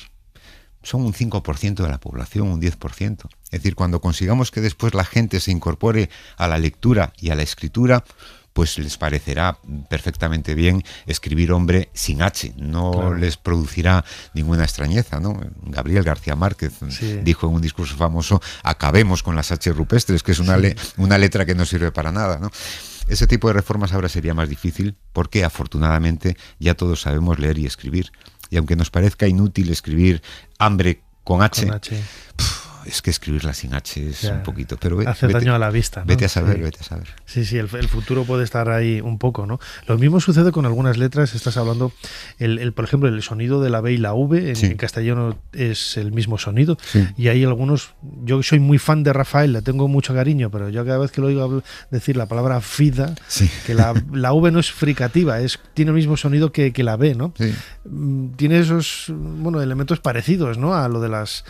S2: son un 5% de la población, un 10%. Es decir, cuando consigamos que después la gente se incorpore a la lectura y a la escritura, pues les parecerá perfectamente bien escribir hombre sin H, no les producirá ninguna extrañeza, ¿no? Gabriel García Márquez dijo en un discurso famoso, acabemos con las H rupestres, que es una letra que no sirve para nada, ¿no? Ese tipo de reformas ahora sería más difícil porque afortunadamente ya todos sabemos leer y escribir. Y aunque nos parezca inútil escribir hambre con H.
S8: Con H.
S2: Es que escribirla sin H es un poquito, pero
S8: hace daño a la vista, ¿no?
S2: Vete a saber, vete a saber.
S8: Sí, el futuro puede estar ahí un poco, ¿no? Lo mismo sucede con algunas letras. Estás hablando, por ejemplo, el sonido de la B y la V en castellano es el mismo sonido. Sí. Y hay algunos, yo soy muy fan de Rafael, le tengo mucho cariño, pero yo cada vez que lo oigo decir la palabra fida, que la V no es fricativa, tiene el mismo sonido que la B, ¿no? Sí. Tiene esos elementos parecidos, ¿no? A lo de las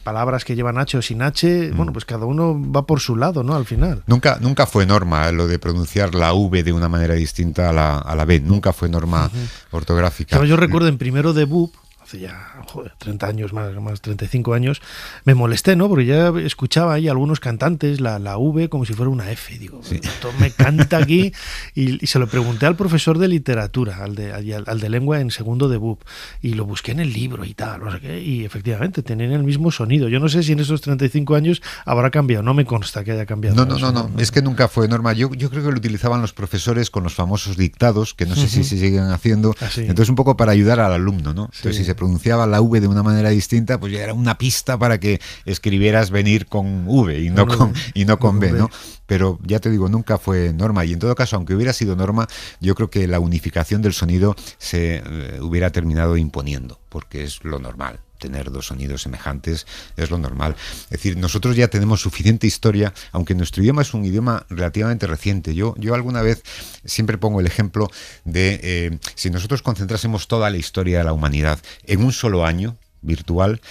S8: palabras que llevan H o sin H, pues cada uno va por su lado, ¿no? Al final.
S2: Nunca fue norma lo de pronunciar la V de una manera distinta a la B, nunca fue norma ortográfica.
S8: Yo recuerdo en primero de BUP, hace ya 30 años, más 35 años, me molesté, ¿no? Porque ya escuchaba ahí algunos cantantes la V como si fuera una F. Digo, esto me canta aquí. Y se lo pregunté al profesor de literatura, al de lengua en segundo de BUP, y lo busqué en el libro y tal, no sé qué, y efectivamente tenían el mismo sonido. Yo no sé si en esos 35 años habrá cambiado, no me consta que haya cambiado.
S2: No, es que nunca fue norma. Yo creo que lo utilizaban los profesores con los famosos dictados, que no sé si se siguen haciendo. Entonces un poco para ayudar al alumno, ¿no? Entonces si se pronunciaba la V de una manera distinta, pues ya era una pista para que escribieras venir con V y no con B, ¿no? Pero ya te digo, nunca fue norma, y en todo caso, aunque hubiera sido norma, yo creo que la unificación del sonido se hubiera terminado imponiendo, porque es lo normal. Tener dos sonidos semejantes es lo normal. Es decir, nosotros ya tenemos suficiente historia, aunque nuestro idioma es un idioma relativamente reciente. Yo alguna vez siempre pongo el ejemplo de si nosotros concentrásemos toda la historia de la humanidad en un solo año virtual,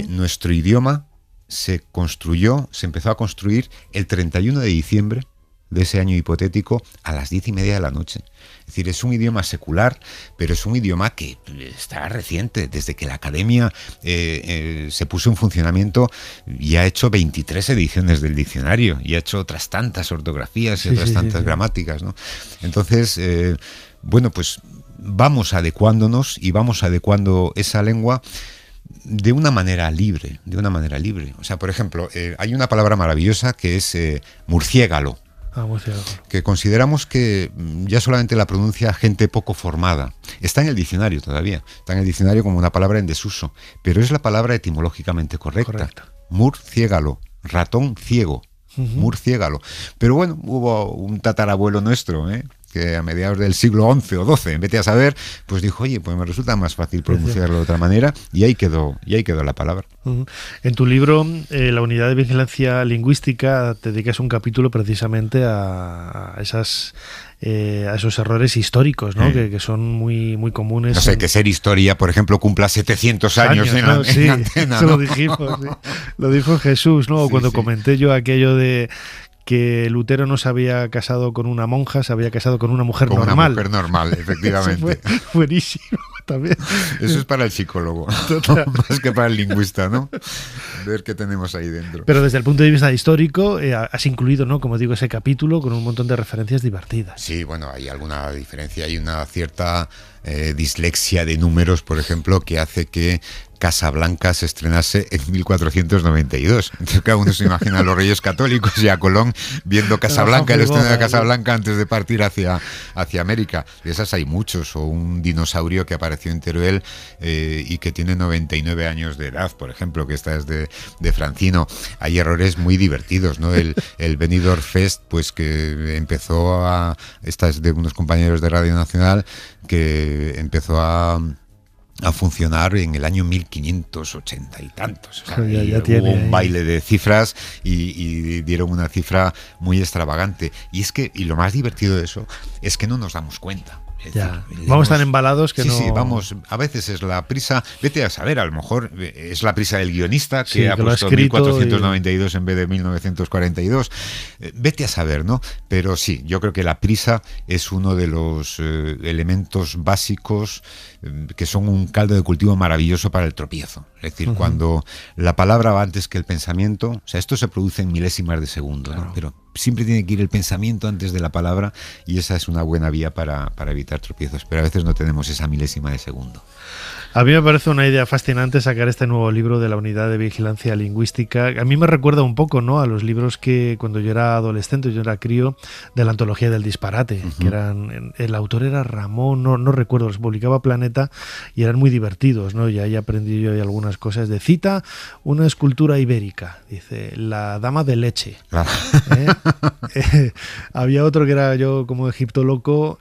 S2: nuestro idioma se empezó a construir el 31 de diciembre de ese año hipotético a las 10:30 de la noche. Es decir, es un idioma secular, pero es un idioma que está reciente, desde que la academia se puso en funcionamiento, y ha hecho 23 ediciones del diccionario, y ha hecho otras tantas ortografías y otras tantas gramáticas, ¿no? Entonces, pues vamos adecuándonos y vamos adecuando esa lengua de una manera libre. O sea, por ejemplo, hay una palabra maravillosa que es murciégalo. Que consideramos que ya solamente la pronuncia gente poco formada. Está en el diccionario todavía, está en el diccionario como una palabra en desuso, pero es la palabra etimológicamente correcta. Murciégalo, ratón ciego, murciégalo. Pero bueno, hubo un tatarabuelo nuestro, que a mediados del siglo XI o XII, vete a saber, pues dijo, oye, pues me resulta más fácil pronunciarlo de otra manera, y ahí quedó la palabra.
S8: En tu libro, la unidad de vigilancia lingüística, te dedicas un capítulo precisamente a esos errores históricos, ¿no? Que son muy, muy comunes.
S2: No sé, que Ser Historia, por ejemplo, cumpla 700 años en la antena,
S8: ¿no? Lo dijimos, lo dijo Jesús, ¿no? Cuando comenté yo aquello de que Lutero no se había casado con una monja, se había casado con una mujer normal.
S2: Una mujer normal, efectivamente.
S8: Eso fue buenísimo también.
S2: Eso es para el psicólogo, más que para el lingüista, ¿no? Ver qué tenemos ahí dentro.
S8: Pero desde el punto de vista histórico, has incluido, ¿no? Como digo, ese capítulo con un montón de referencias divertidas.
S2: Sí, bueno, hay alguna diferencia, hay una cierta dislexia de números, por ejemplo, que hace que Casablanca se estrenase en 1492. Entonces cada uno se imagina a los Reyes Católicos y a Colón viendo Casablanca, el estreno de Casablanca antes de partir hacia América. De esas hay muchos, o un dinosaurio que apareció en Teruel y que tiene 99 años de edad, por ejemplo, que esta es de Francino. Hay errores muy divertidos, ¿no? El Benidorm Fest, pues que empezó esta es de unos compañeros de Radio Nacional, que empezó a funcionar en el año 1580 y tantos. O sea, hubo un baile de cifras y dieron una cifra muy extravagante. Y lo más divertido de eso es que no nos damos cuenta.
S8: Vamos tan embalados que no...
S2: Sí, vamos, a veces es la prisa, vete a saber, a lo mejor es la prisa del guionista que ha puesto 1492 en vez de 1942, vete a saber, ¿no? Pero sí, yo creo que la prisa es uno de los elementos básicos que son un caldo de cultivo maravilloso para el tropiezo. Es decir, cuando la palabra va antes que el pensamiento, o sea, esto se produce en milésimas de segundo, ¿no? Pero siempre tiene que ir el pensamiento antes de la palabra y esa es una buena vía para evitar tropiezos, pero a veces no tenemos esa milésima de segundo.
S8: A mí me parece una idea fascinante sacar este nuevo libro de la Unidad de Vigilancia Lingüística. A mí me recuerda un poco, ¿no?, a los libros que cuando yo era adolescente, yo era crío, de la antología del disparate, que eran, el autor era Ramón, no recuerdo, los publicaba Planeta y eran muy divertidos, ¿no? Y ahí aprendí yo algunas cosas. De cita una escultura ibérica, dice, la dama de leche. Había otro que era yo como Egipto loco,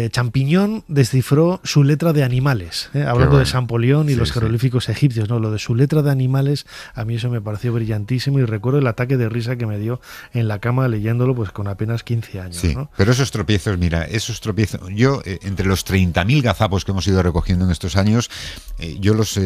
S8: Champiñón descifró su letra de animales, hablando de Champollion y los jeroglíficos egipcios, ¿no? Lo de su letra de animales, a mí eso me pareció brillantísimo y recuerdo el ataque de risa que me dio en la cama leyéndolo pues con apenas 15 años.
S2: Sí,
S8: ¿no?
S2: pero esos tropiezos, yo entre los 30.000 gazapos que hemos ido recogiendo en estos años, yo los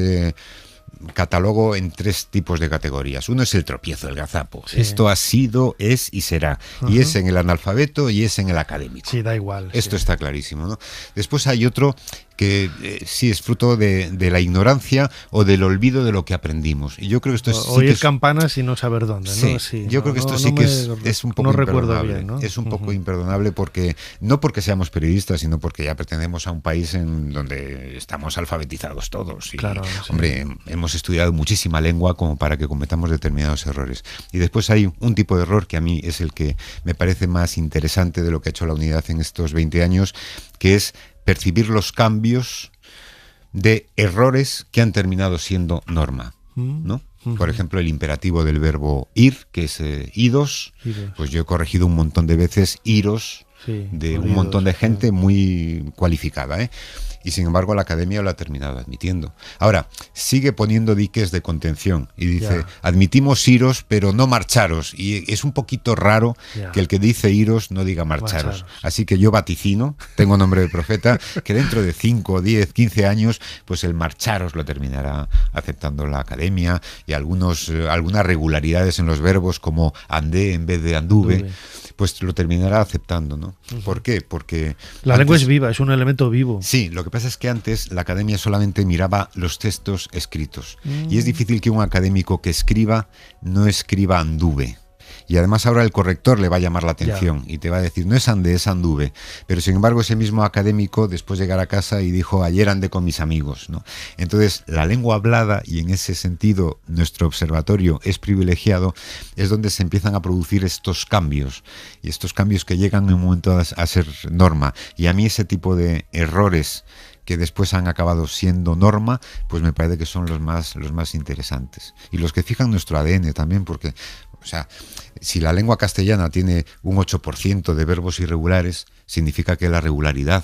S2: catalogo en 3 tipos de categorías. Uno es el tropiezo, el gazapo. Sí. Esto ha sido, es y será. Y es en el analfabeto y es en el académico.
S8: Sí, da igual.
S2: Esto está clarísimo, ¿no? Después hay otro que sí es fruto de la ignorancia o del olvido de lo que aprendimos. Y yo creo que esto es...
S8: Oír campanas y no saber dónde, ¿no?
S2: Sí, yo creo que esto sí que es un poco imperdonable. Bien, ¿no? Es un poco imperdonable porque, no porque seamos periodistas, sino porque ya pertenecemos a un país en donde estamos alfabetizados todos. Y, claro, hombre, hemos estudiado muchísima lengua como para que cometamos determinados errores. Y después hay un tipo de error que a mí es el que me parece más interesante de lo que ha hecho la unidad en estos 20 años, que es percibir los cambios de errores que han terminado siendo norma, ¿no? Por ejemplo, el imperativo del verbo ir, que es idos, pues yo he corregido un montón de veces iros de un montón de gente muy cualificada, y sin embargo la academia lo ha terminado admitiendo. Ahora, sigue poniendo diques de contención y dice, admitimos iros, pero no marcharos. Y es un poquito raro que el que dice iros no diga marcharos. Así que yo vaticino, tengo nombre de profeta, que dentro de 5, 10, 15 años, pues el marcharos lo terminará aceptando la academia y algunas regularidades en los verbos como andé en vez de anduve, pues lo terminará aceptando, ¿no? ¿Por qué? Porque
S8: la lengua es viva, es un elemento vivo.
S2: Sí, lo que pasa es que antes la academia solamente miraba los textos escritos y es difícil que un académico que escriba no escriba anduve. Y además ahora el corrector le va a llamar la atención y te va a decir, no es andé, es anduve. Pero sin embargo ese mismo académico después llegará a casa y dijo, ayer andé con mis amigos, ¿no? Entonces la lengua hablada, y en ese sentido nuestro observatorio es privilegiado, es donde se empiezan a producir estos cambios. Y estos cambios que llegan en un momento a ser norma. Y a mí ese tipo de errores que después han acabado siendo norma, pues me parece que son los más interesantes. Y los que fijan nuestro ADN también, porque, o sea, si la lengua castellana tiene un 8% de verbos irregulares, significa que la regularidad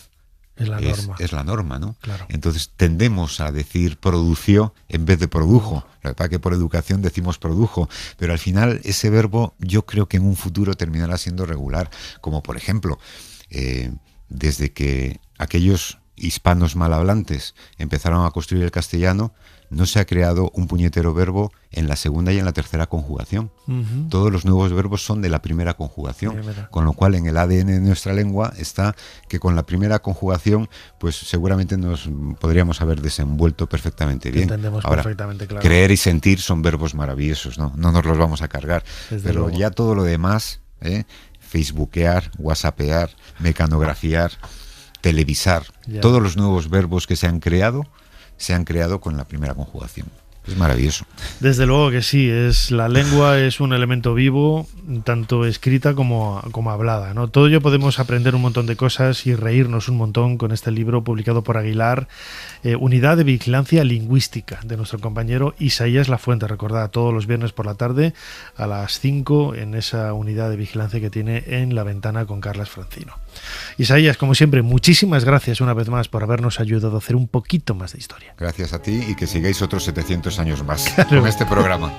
S2: es la norma, ¿no? Claro. Entonces tendemos a decir produció en vez de produjo. La verdad que por educación decimos produjo, pero al final ese verbo yo creo que en un futuro terminará siendo regular, como por ejemplo, desde que aquellos hispanos malhablantes empezaron a construir el castellano, no se ha creado un puñetero verbo en la segunda y en la tercera conjugación. Todos los nuevos verbos son de la primera conjugación, con lo cual en el ADN de nuestra lengua está que con la primera conjugación pues seguramente nos podríamos haber desenvuelto perfectamente bien.
S8: Entendemos. Ahora, perfectamente, claro.
S2: Creer y sentir son verbos maravillosos, no nos los vamos a cargar. Pero luego, ya todo lo demás, facebookear, whatsappear, mecanografiar, televisar, todos los nuevos verbos que se han creado con la primera conjugación. Es maravilloso.
S8: Desde luego que sí, la lengua es un elemento vivo, tanto escrita como hablada, ¿no? Todo ello podemos aprender un montón de cosas y reírnos un montón con este libro publicado por Aguilar, Unidad de Vigilancia Lingüística, de nuestro compañero Isaías Lafuente. Recordad, todos los viernes por la tarde a las 5 en esa unidad de vigilancia que tiene en La Ventana con Carlas Francino. Isaías, como siempre, muchísimas gracias una vez más por habernos ayudado a hacer un poquito más de historia.
S2: Gracias a ti y que sigáis otros 700 años más con este programa.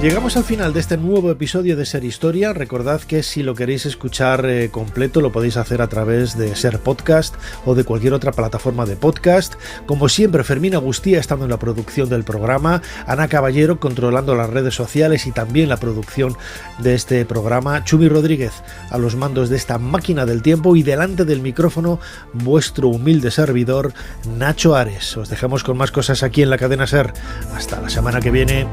S8: Llegamos al final de este nuevo episodio de Ser Historia. Recordad que si lo queréis escuchar completo lo podéis hacer a través de Ser Podcast o de cualquier otra plataforma de podcast. Como siempre, Fermín Agustía estando en la producción del programa, Ana Caballero controlando las redes sociales y también la producción de este programa, Chumi Rodríguez a los mandos de esta máquina del tiempo y delante del micrófono vuestro humilde servidor Nacho Ares. Os dejamos con más cosas aquí en la cadena Ser. Hasta la semana que viene.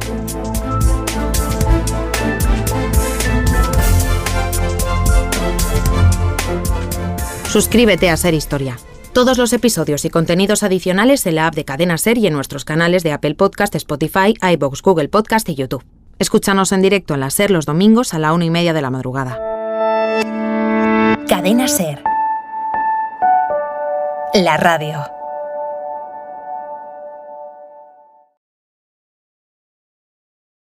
S4: Suscríbete a Ser Historia. Todos los episodios y contenidos adicionales en la app de Cadena Ser y en nuestros canales de Apple Podcast, Spotify, iVoox, Google Podcast y YouTube. Escúchanos en directo en la Ser los domingos a la 1:30 de la madrugada.
S5: Cadena Ser. La radio.